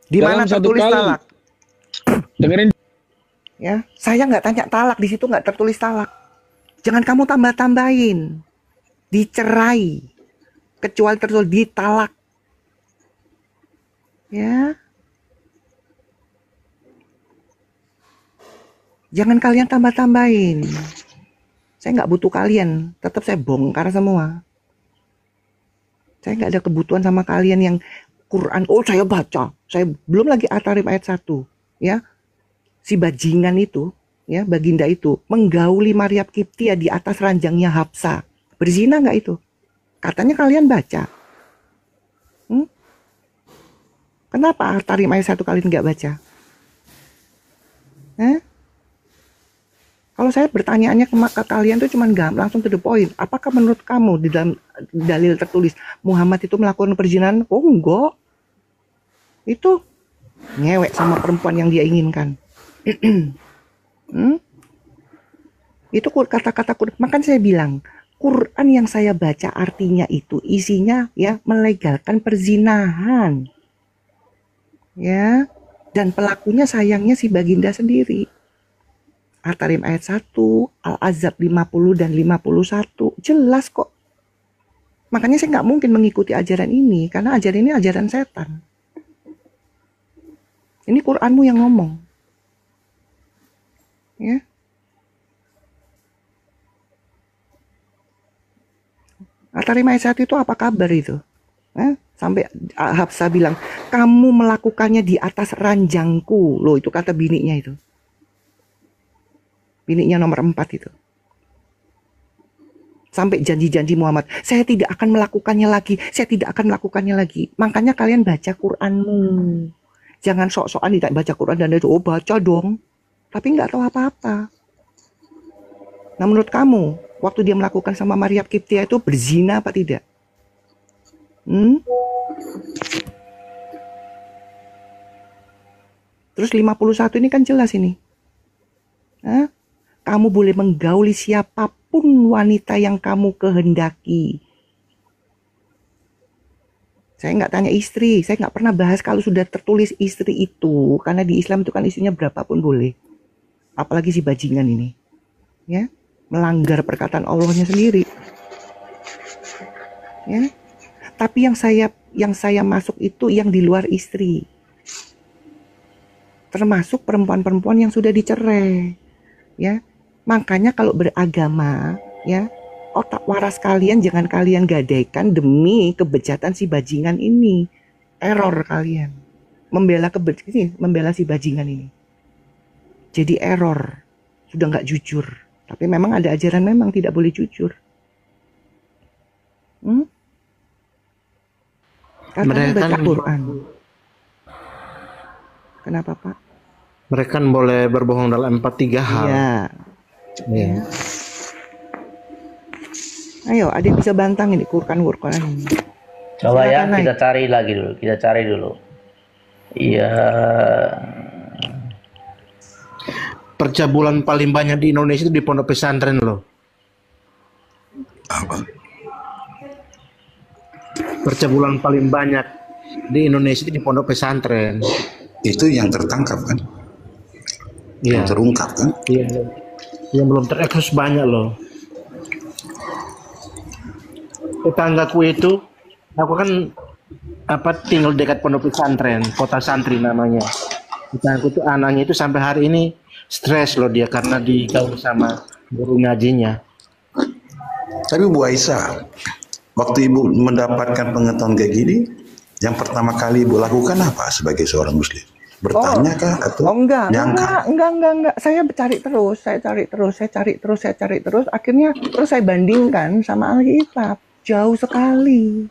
Di mana
Dalam 1
tertulis
kali,
talak?
dengerin.
Ya, saya nggak tanya talak, di situ nggak tertulis talak. Jangan kamu tambah-tambahin. Dicerai. Kecuali tertulis ditalak. Ya. Jangan kalian tambah-tambahin. Saya nggak butuh kalian. Tetap saya bongkar semua. Saya nggak ada kebutuhan sama kalian yang Quran. Oh, saya baca. Saya belum lagi At-Tarim ayat 1. Ya. Si bajingan itu, ya, baginda itu menggauli Maryam Kiptia di atas ranjangnya Hafsa. Berzina nggak itu? Katanya kalian baca. Kenapa At-Tarim ayat 1 kalian nggak baca? Kalau saya bertanyaannya ke kalian tuh cuman langsung to the point. Apakah menurut kamu di dalam dalil tertulis Muhammad itu melakukan perzinahan? Oh, enggak. Itu ngewek sama perempuan yang dia inginkan. Itu kata-kata Quran. Makanya saya bilang, Quran yang saya baca artinya itu isinya ya melegalkan perzinahan. Ya. Dan pelakunya sayangnya si baginda sendiri. At-Tarim ayat 1, Al-Ahzab 50 dan 51. Jelas kok. Makanya saya nggak mungkin mengikuti ajaran ini. Karena ajaran ini ajaran setan. Ini Quranmu yang ngomong. Ya. At-Tarim ayat 1 itu apa kabar itu? Sampai Hafsa bilang, kamu melakukannya di atas ranjangku. Loh, itu kata bininya itu. Bininya nomor 4 itu. Sampai janji-janji Muhammad, saya tidak akan melakukannya lagi, saya tidak akan melakukannya lagi. Makanya kalian baca Quranmu. Jangan sok-sokan tidak baca Quran dan itu, oh baca dong. Tapi nggak tahu apa-apa. Nah menurut kamu, waktu dia melakukan sama Maryam Kiptia itu berzina apa tidak? Terus 51 ini kan jelas ini. Kamu boleh menggauli siapapun wanita yang kamu kehendaki. Saya nggak tanya istri, saya nggak pernah bahas kalau sudah tertulis istri itu, karena di Islam itu kan istrinya berapapun boleh. Apalagi si bajingan ini, ya, melanggar perkataan Allahnya sendiri. Ya, tapi yang saya masuk itu yang di luar istri, termasuk perempuan-perempuan yang sudah dicerai, ya. Makanya kalau beragama, ya, otak waras kalian jangan kalian gadaikan demi kebejatan si bajingan ini. Error kalian. Membela si bajingan ini. Jadi error. Sudah nggak jujur. Tapi memang ada ajaran memang tidak boleh jujur. Katanya baca Quran. Kenapa, Pak?
Mereka kan boleh berbohong dalam 4-3 hal.
Iya. Ya. Ayo, adik bisa bantang ini Quran ini.
Coba ya, kita cari lagi dulu. Kita cari dulu. Iya.
Percabulan paling banyak di Indonesia itu di pondok pesantren loh.
Apa?
Percabulan paling banyak di Indonesia itu di pondok pesantren.
Itu yang tertangkap kan?
Iya.
Yang terungkap kan?
Iya. Yang belum terekspos banyak loh. Tetanggaku itu, aku kan tinggal dekat pondok pesantren, kota santri namanya. Tetanggaku tuh anaknya itu sampai hari ini stres loh dia karena digaul sama guru ngajinya.
Tapi Bu Aisyah, waktu Ibu mendapatkan pengetahuan kayak gini, yang pertama kali Ibu lakukan apa sebagai seorang muslim? Bertanya kah atau
enggak. Saya cari terus. Akhirnya terus saya bandingkan sama Alkitab. Jauh sekali.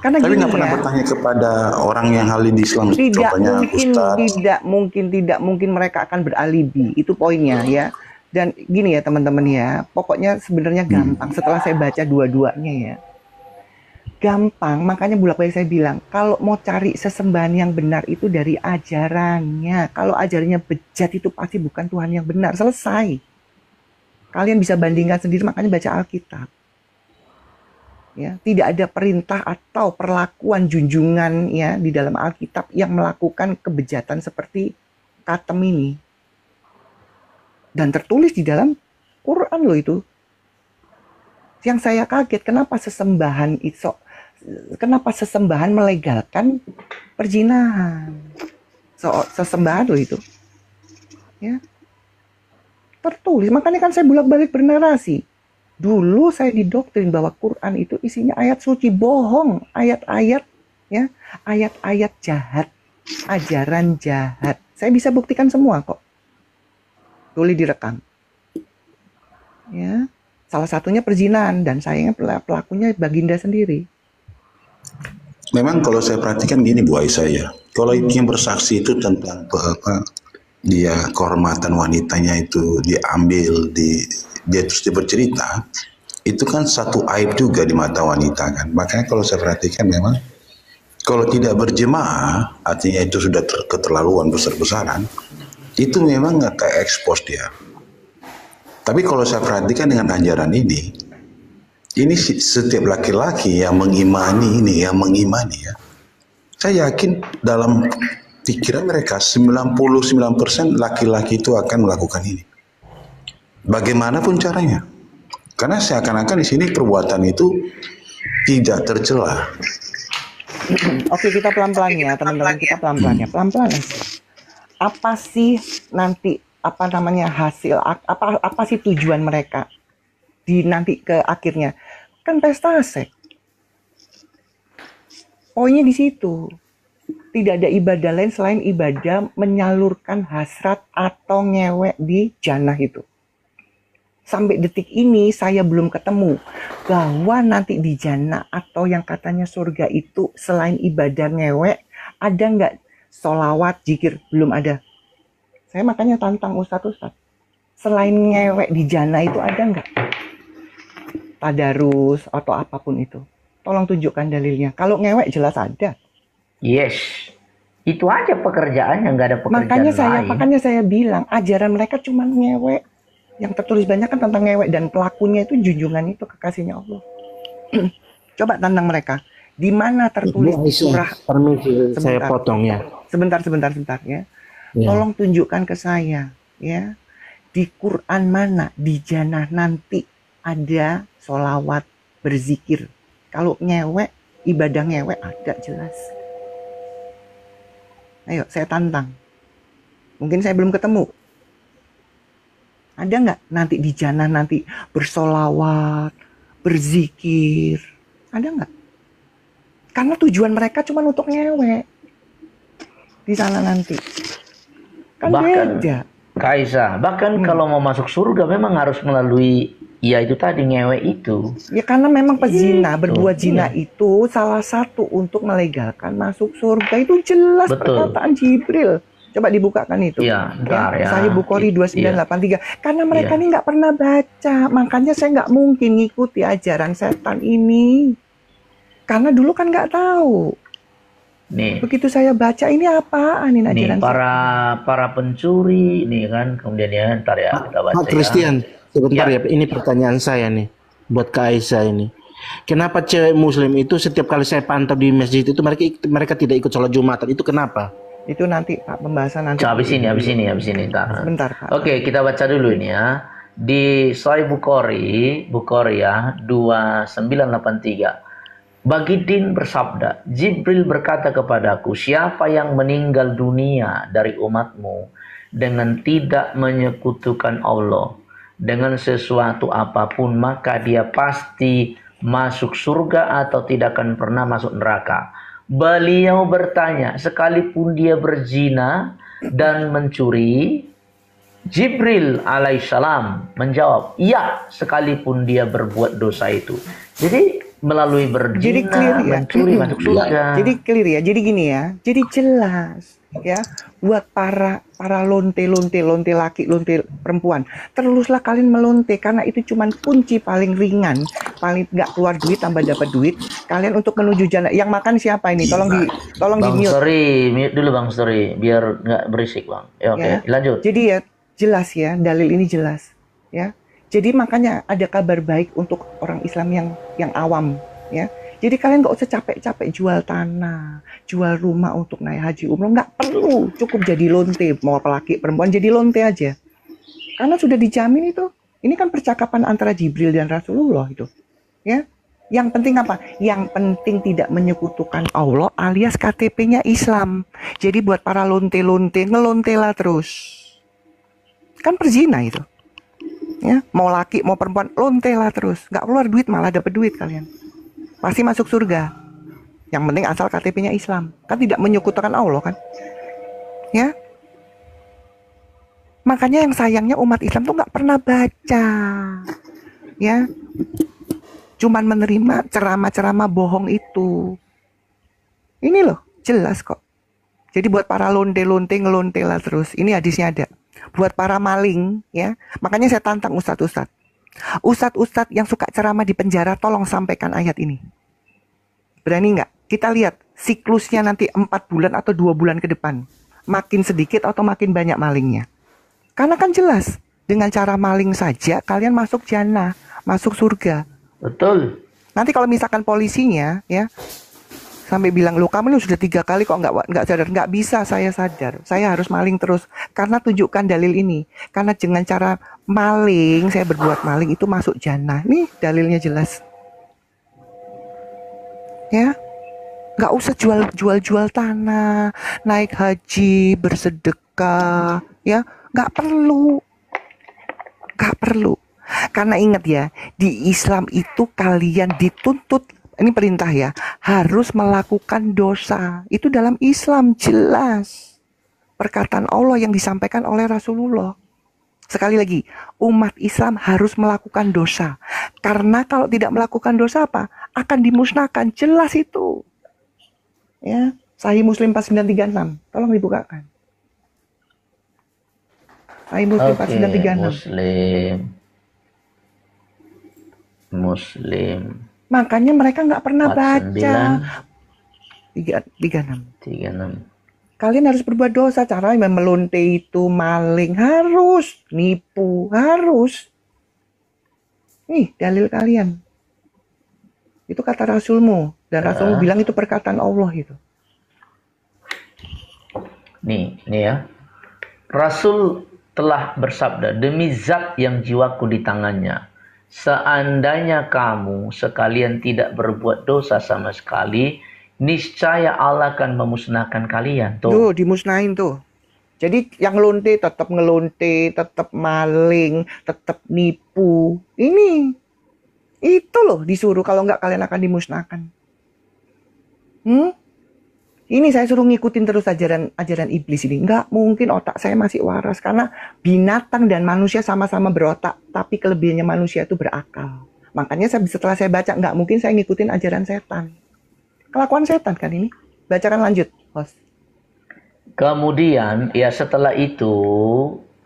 Karena
tapi nggak
gini
pernah
ya,
bertanya kepada orang yang ahli di Islam.
tidak mungkin mereka akan beralibi. Itu poinnya ya. Dan gini ya teman-teman ya, pokoknya sebenarnya gampang setelah saya baca dua-duanya ya. Gampang, makanya bolak-balik saya bilang, kalau mau cari sesembahan yang benar itu dari ajarannya. Kalau ajarannya bejat itu pasti bukan Tuhan yang benar, selesai. Kalian bisa bandingkan sendiri, makanya baca Alkitab. Ya, tidak ada perintah atau perlakuan junjungan ya di dalam Alkitab yang melakukan kebejatan seperti Katem ini. Dan tertulis di dalam Quran loh itu. Yang saya kaget, kenapa sesembahan melegalkan perzinahan. Sesembahan loh itu. Ya. Tertulis, makanya kan saya bolak-balik bernarasi. Dulu saya didoktrin bahwa Quran itu isinya ayat suci, bohong, ayat-ayat ya, ayat-ayat jahat, ajaran jahat. Saya bisa buktikan semua kok. Boleh direkam. Ya, salah satunya perzinahan dan sayangnya pelakunya Baginda sendiri.
Memang kalau saya perhatikan gini Bu Aisyah ya, kalau yang bersaksi itu tentang dia kehormatan wanitanya itu diambil, dia terus dia bercerita, itu kan satu aib juga di mata wanita kan. Makanya kalau saya perhatikan memang kalau tidak berjemaah, artinya itu sudah keterlaluan besar-besaran, itu memang nggak ke-expose dia. Tapi kalau saya perhatikan dengan ajaran ini setiap laki-laki yang mengimani ya, saya yakin dalam pikiran mereka 99% laki-laki itu akan melakukan ini. Bagaimanapun caranya. Karena seakan-akan di sini perbuatan itu tidak tercela.
Oke, kita pelan-pelan ya, teman-teman, kita pelan-pelan ya, pelan-pelan. Apa sih nanti hasil apa sih tujuan mereka di nanti ke akhirnya? Kan pesta seks. Poinnya di situ. Tidak ada ibadah lain selain ibadah menyalurkan hasrat atau ngewek di jannah itu. Sampai detik ini saya belum ketemu bahwa nanti di jannah atau yang katanya surga itu selain ibadah ngewek, ada nggak sholawat, zikir? Belum ada. Saya makanya tantang Ustadz. Selain ngewek di jannah itu ada nggak? Tadarus atau apapun itu. Tolong tunjukkan dalilnya. Kalau ngewek jelas ada.
Yes. Itu aja pekerjaannya, nggak ada pekerjaan lain.
Makanya saya bilang ajaran mereka cuma ngewek. Yang tertulis banyak kan tentang ngewek dan pelakunya itu junjungan itu kekasihnya Allah. Coba tantang mereka. Di mana tertulis surah?
Permisi, saya potong ya.
Sebentar ya. Tolong tunjukkan ke saya ya. Di Quran mana di jannah nanti ada sholawat, berzikir. Kalau ngewek, ibadah ngewek ada jelas. Ayo, saya tantang. Mungkin saya belum ketemu. Ada nggak nanti di jannah nanti bersolawat, berzikir? Ada nggak? Karena tujuan mereka cuma untuk ngewek di sana nanti. Kan
bahkan,
beda.
Kaisa, bahkan kalau mau masuk surga memang harus melalui ya itu tadi ngewek itu.
Ya karena memang pezina, berbuat zina itu salah satu untuk melegalkan masuk surga, itu jelas. Betul. Perkataan Jibril. Coba dibukakan itu.
Ya, bentar ya.
Sahih Bukhari 2983. Karena mereka ini nggak pernah baca, makanya saya nggak mungkin ngikuti ajaran setan ini. Karena dulu kan nggak tahu.
Nih.
Begitu saya baca ini apaan ini ajaran
para pencuri nih kan, kemudian ya ntar ya kita baca.
Pak Christian, sebentar ya, ini pertanyaan saya nih buat Kak Aisyah ini. Kenapa cewek muslim itu setiap kali saya pantau di masjid itu mereka tidak ikut sholat Jumatan? Itu kenapa?
Itu nanti Pak pembahasan nanti.
Habis ini ntar.
Sebentar Pak.
Oke, kita baca dulu ini ya. Di Sahih Bukhari ya 2983. Bagidin bersabda, Jibril berkata kepadaku, siapa yang meninggal dunia dari umatmu dengan tidak menyekutukan Allah dengan sesuatu apapun, maka dia pasti masuk surga atau tidak akan pernah masuk neraka. Beliau bertanya, sekalipun dia berzina dan mencuri? Jibril alaihissalam menjawab, iya, sekalipun dia berbuat dosa itu. Jadi melalui berzina, mencuri masuk surga.
Jadi clear ya, jadi gini ya, jadi jelas. ya, buat para lonte laki, lonte perempuan, teruslah kalian melonte, karena itu cuman kunci paling ringan, paling nggak keluar duit tambah dapat duit kalian untuk menuju jannah. Yang makan siapa ini? Tolong di
Bang
mute.
Story, mute dulu Bang Story, biar nggak berisik Bang. Ya, oke,
Ya.
lanjut.
Jadi ya jelas ya, dalil ini jelas ya. Jadi makanya ada kabar baik untuk orang Islam yang awam ya. Jadi kalian nggak usah capek-capek jual tanah, jual rumah untuk naik haji umroh, nggak perlu. Cukup jadi lonte, mau laki perempuan jadi lonte aja. Karena sudah dijamin itu. Ini kan percakapan antara Jibril dan Rasulullah itu. Ya. Yang penting apa? Yang penting tidak menyekutukan Allah alias KTP-nya Islam. Jadi buat para lonte-lonte, ngelontelah terus. Kan perzina itu. Ya, mau laki mau perempuan lontelah terus. Nggak keluar duit malah dapat duit kalian. Pasti masuk surga. Yang penting asal KTP-nya Islam. Kan tidak menyekutukan Allah kan. Ya. Makanya yang sayangnya umat Islam tuh nggak pernah baca. Ya. Cuman menerima ceramah-ceramah bohong itu. Ini loh, jelas kok. Jadi buat para lonte-lonte ngelontelah terus. Ini hadisnya ada. Buat para maling, ya. Makanya saya tantang ustadz-ustadz. Ustadz-ustadz yang suka ceramah di penjara, tolong sampaikan ayat ini. Berani nggak? Kita lihat siklusnya nanti 4 bulan atau 2 bulan ke depan. Makin sedikit atau makin banyak malingnya. Karena kan jelas, dengan cara maling saja kalian masuk jannah, masuk surga.
Betul.
Nanti kalau misalkan polisinya, ya, sampai bilang, loh kamu ini sudah 3 kali kok nggak sadar. Nggak bisa saya sadar. Saya harus maling terus. Karena tunjukkan dalil ini. Karena dengan cara maling, saya berbuat maling itu masuk jannah. Nih dalilnya jelas. Ya, nggak usah jual tanah, naik haji, bersedekah. Ya, nggak perlu. Nggak perlu. Karena ingat ya, di Islam itu kalian dituntut, ini perintah ya, harus melakukan dosa. Itu dalam Islam jelas. Perkataan Allah yang disampaikan oleh Rasulullah. Sekali lagi, umat Islam harus melakukan dosa. Karena kalau tidak melakukan dosa apa? Akan dimusnahkan. Jelas itu. Ya, Sahih Muslim 4936. Tolong dibukakan. Sahih Muslim 4936.
Muslim.
Makanya mereka nggak pernah
49,
baca. 36.
36.
Kalian harus berbuat dosa. Caranya melonte itu, maling, harus. Nipu, harus. Nih, dalil kalian. Itu kata Rasulmu. Dan Rasulmu bilang itu perkataan Allah itu.
Nih ya. Rasul telah bersabda, demi zat yang jiwaku di tangannya. Seandainya kamu sekalian tidak berbuat dosa sama sekali, niscaya Allah akan memusnahkan kalian.
Tuh, dimusnahin tuh. Jadi yang ngelonte tetap ngelonte, tetap maling, tetap nipu. Ini. Itu loh disuruh, kalau nggak kalian akan dimusnahkan. Ini saya suruh ngikutin terus ajaran iblis ini. Nggak mungkin, otak saya masih waras. Karena binatang dan manusia sama-sama berotak. Tapi kelebihannya manusia itu berakal. Makanya setelah saya baca, nggak mungkin saya ngikutin ajaran setan. Kelakuan setan kan ini. Bacakan lanjut, host.
Kemudian, ya setelah itu,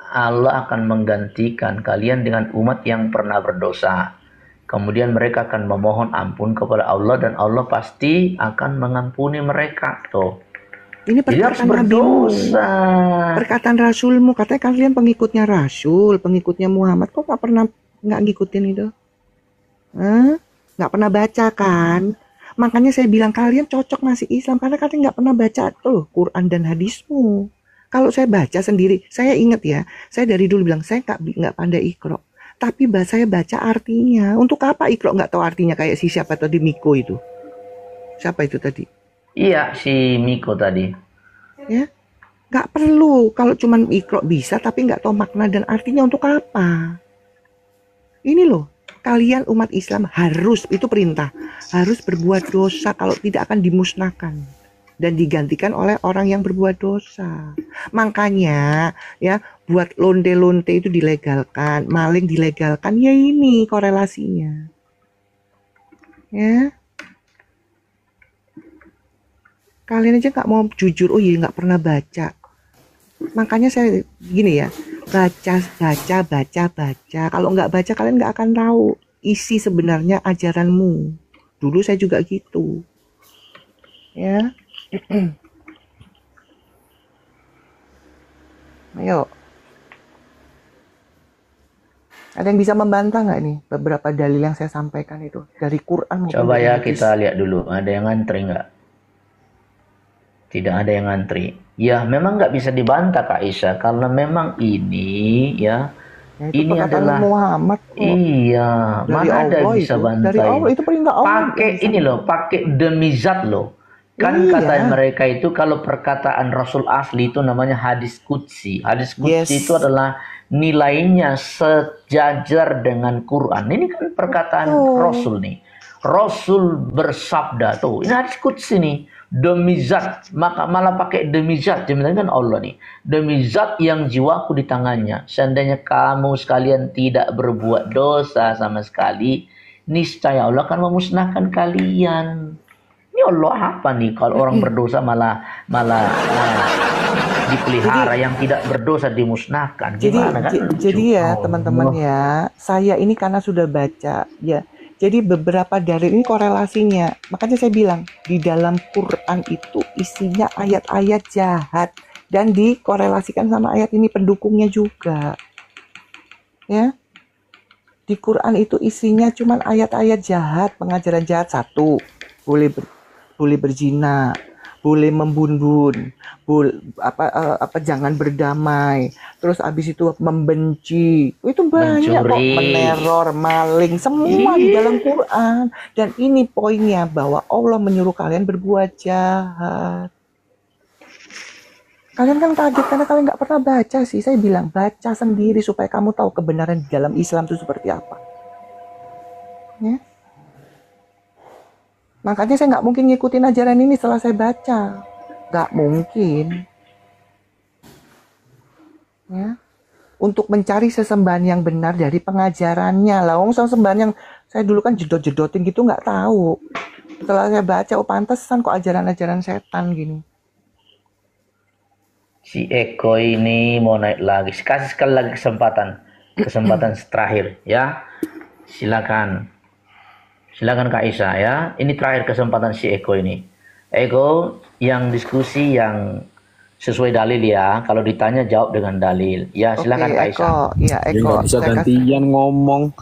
Allah akan menggantikan kalian dengan umat yang pernah berdosa. Kemudian mereka akan memohon ampun kepada Allah dan Allah pasti akan mengampuni mereka. Tuh.
Ini perkataan Nabimu, perkataan Rasulmu. Katanya kalian pengikutnya Rasul, pengikutnya Muhammad. Kok nggak ngikutin itu? Nggak pernah baca kan? Makanya saya bilang kalian cocok masih Islam karena kalian nggak pernah baca tuh Quran dan hadismu. Kalau saya baca sendiri, saya ingat ya, saya dari dulu bilang saya nggak pandai Iqra. Tapi saya baca artinya. Untuk apa Iqra nggak tahu artinya kayak si siapa tadi Miko itu? Siapa itu tadi?
Iya, si Miko tadi.
Ya, nggak perlu. Kalau cuman Iqra bisa, tapi nggak tahu makna dan artinya untuk apa? Ini loh, kalian umat Islam harus, itu perintah, harus berbuat dosa kalau tidak akan dimusnahkan dan digantikan oleh orang yang berbuat dosa. Makanya ya, buat lonte-lonte itu dilegalkan, maling dilegalkan, ya ini korelasinya. Ya. Kalian aja nggak mau jujur, oh iya nggak pernah baca. Makanya saya gini ya, baca. Kalau nggak baca kalian nggak akan tahu isi sebenarnya ajaranmu. Dulu saya juga gitu. Ya. Ayo. Ada yang bisa membantah nggak nih beberapa dalil yang saya sampaikan itu dari Quran maupun
Coba
dari
ya
hadis?
kita lihat dulu, ada yang ngantri nggak? Tidak ada yang ngantri. Ya memang nggak bisa dibantah Kak Isa, karena memang ini ya,
Ya, itu
ini
perkataan
adalah
Muhammad kok.
iya,
Dari
mana ada yang
Allah
bisa
itu. Dari
bantai.
Allah itu perintah Allah.
Pakai ini loh, pakai demi zat loh. Kan
Iya.
kata mereka itu kalau perkataan Rasul asli itu namanya hadis qudsi. Hadis qudsi itu adalah nilainya sejajar dengan Quran. Ini kan perkataan Rasul nih. Rasul bersabda tuh. Ini hadis qudsi nih. Demi zat, maka malah pakai demi zat, jaminan kan Allah nih. Demi zat yang jiwaku di tangannya. Seandainya kamu sekalian tidak berbuat dosa sama sekali, niscaya Allah akan memusnahkan kalian. Ini Allah apa nih kalau orang berdosa malah dipelihara, yang tidak berdosa dimusnahkan. Gimana kan?
Jadi ya teman-teman ya, saya ini karena sudah baca ya. Jadi beberapa dalil ini korelasinya. Makanya saya bilang di dalam Quran itu isinya ayat-ayat jahat dan dikorelasikan sama ayat ini pendukungnya juga. Ya. Di Quran itu isinya cuman ayat-ayat jahat, pengajaran jahat. 1, boleh berzina, boleh membunuh, jangan berdamai, terus abis itu membenci, itu banyak kok, meneror, maling, semua di dalam Quran. Dan ini poinnya, bahwa Allah menyuruh kalian berbuat jahat. Kalian kan kaget karena kalian nggak pernah baca sih. Saya bilang baca sendiri supaya kamu tahu kebenaran di dalam Islam itu seperti apa. Ya. Makanya saya nggak mungkin ngikutin ajaran ini setelah saya baca. Nggak mungkin. Ya. Untuk mencari sesembahan yang benar dari pengajarannya. Lah, sesembahan yang saya dulu kan jedot-jedotin gitu nggak tahu. Setelah saya baca, oh pantesan kok ajaran-ajaran setan gini.
Si Eko ini mau naik lagi. Kasih sekali lagi kesempatan terakhir ya. Silakan Kak Isa ya. Ini terakhir kesempatan si Eko ini. Eko yang diskusi yang sesuai dalil ya. Kalau ditanya jawab dengan dalil. Ya silakan Kak Isa.
Ya Eko.
Nggak bisa gantian ngomong.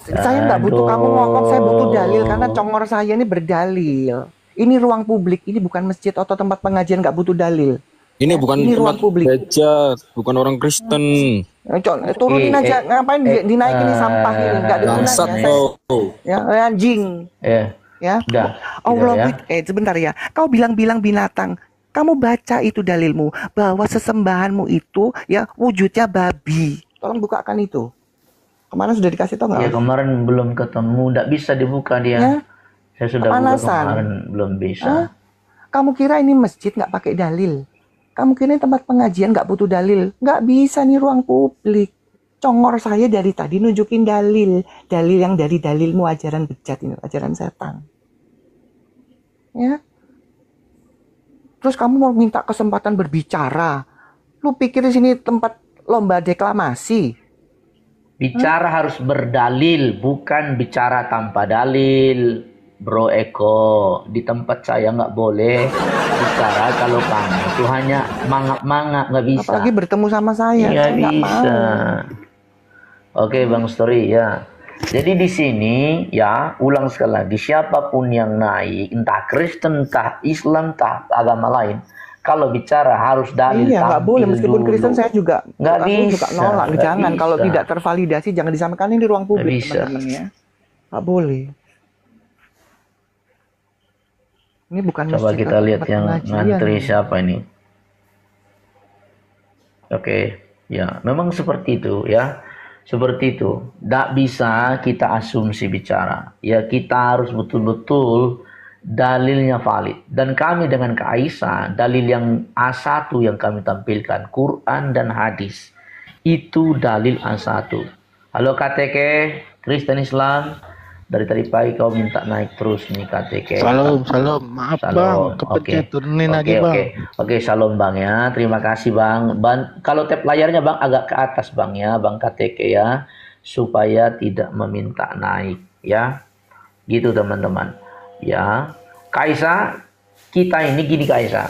Saya nggak butuh kamu ngomong, saya butuh dalil karena congor saya ini berdalil. Ini ruang publik, ini bukan masjid atau tempat pengajian, nggak butuh dalil.
Ini bukan tempat gereja, bukan orang Kristen.
Turunin aja, ngapain dinaikin ini sampah ini, nggak ada gunanya. Ya, anjing. Ya.
Udah.
Allah, sebentar ya. Kau bilang-bilang binatang. Kamu baca itu dalilmu bahwa sesembahanmu itu ya wujudnya babi. Tolong bukakan itu. Kemarin sudah dikasih tau nggak?
Ya kemarin belum ketemu, nggak bisa dibuka dia. Ya? Saya sudah buka kemarin, belum bisa.
Kamu kira ini masjid nggak pakai dalil? Kamu kira ini tempat pengajian nggak butuh dalil? Nggak bisa nih ruang publik. Congor saya dari tadi nunjukin dalil yang dari dalilmu ajaran bejat ini, ajaran setan. Ya. Terus kamu mau minta kesempatan berbicara? Lu pikir di sini tempat lomba deklamasi?
Bicara harus berdalil, bukan bicara tanpa dalil. Bro Eko, di tempat saya nggak boleh bicara kalau kamu itu hanya mangap-mangap, nggak bisa.
Apalagi bertemu sama saya,
nggak bisa. Oke, Bang Story ya. Jadi di sini ya, ulang sekali lagi, siapapun yang naik, entah Kristen, entah Islam, entah agama lain, kalau bicara harus dalil.
Iya, nggak boleh. Meskipun Kristen saya juga
bisa,
nolak. Jangan bisa. Kalau tidak tervalidasi, jangan disampaikan ini di ruang publik, teman-teman ya. Nggak boleh. Ini bukan
coba kita lihat yang ngantri siapa ini. Oke, ya memang seperti itu ya. Seperti itu. Tidak bisa kita asumsi bicara. Ya kita harus betul-betul dalilnya valid. Dan kami dengan Kak Aisyah, dalil yang A1 yang kami tampilkan, Quran dan hadis. Itu dalil A1. Halo KTK, Kristen Islam. Dari tadi pagi kau minta naik terus nih KTK.
Salam, maaf bang, kepencet turunin lagi bang.
Oke, salam bang ya, terima kasih bang. Kalau tap layarnya bang agak ke atas bang ya, bang KTK ya, supaya tidak meminta naik ya, gitu teman-teman ya. Kaisa, kita ini gini Kaisa,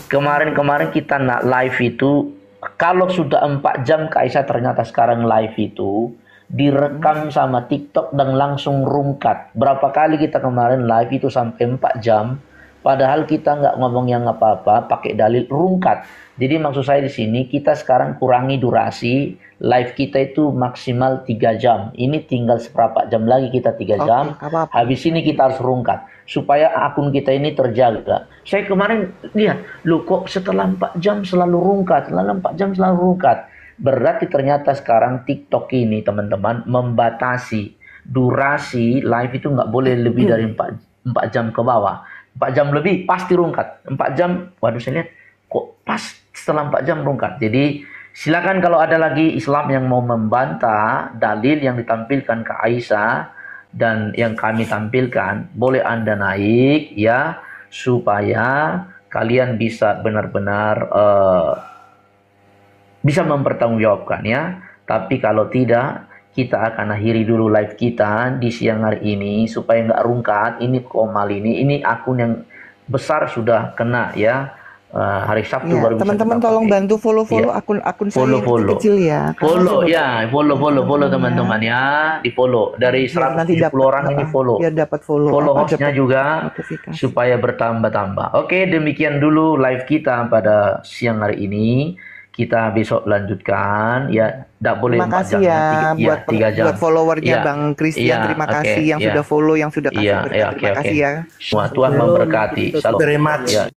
kemarin kita live itu, kalau sudah 4 jam Kaisa ternyata sekarang live itu direkam sama TikTok dan langsung rungkat. Berapa kali kita kemarin live itu sampai 4 jam, padahal kita nggak ngomong yang apa-apa, pakai dalil rungkat. Jadi maksud saya di sini kita sekarang kurangi durasi live kita itu maksimal 3 jam. Ini tinggal seberapa jam lagi kita 3 jam. Habis ini kita harus rungkat supaya akun kita ini terjaga. Saya kemarin lihat, loh kok setelah 4 jam selalu rungkat, setelah 4 jam selalu rungkat. Berarti ternyata sekarang TikTok ini teman-teman membatasi durasi live itu nggak boleh lebih dari 4 jam ke bawah. 4 jam lebih pasti rungkat. 4 jam, waduh saya lihat kok pas setelah 4 jam rungkat. Jadi silakan kalau ada lagi Islam yang mau membantah dalil yang ditampilkan ke Aisyah dan yang kami tampilkan, boleh Anda naik ya, supaya kalian bisa benar-benar bisa mempertanggungjawabkan ya. Tapi kalau tidak, kita akan akhiri dulu live kita di siang hari ini supaya nggak rungkat. Ini komal ini akun yang besar sudah kena ya. Hari Sabtu baru
teman-teman tolong bantu follow akun saya kecil ya.
Follow teman-teman ya, di follow dari 170 orang ini follow.
Biar dapat follow
Hostnya juga supaya bertambah-tambah. Oke, demikian dulu live kita pada siang hari ini. Kita besok lanjutkan ya, tidak boleh 4 jam
ya,
3 jam.
Buat followernya Bang Christian, terima kasih yang sudah follow, yang sudah kasih terima kasih ya.
Tuhan memberkati. Salam.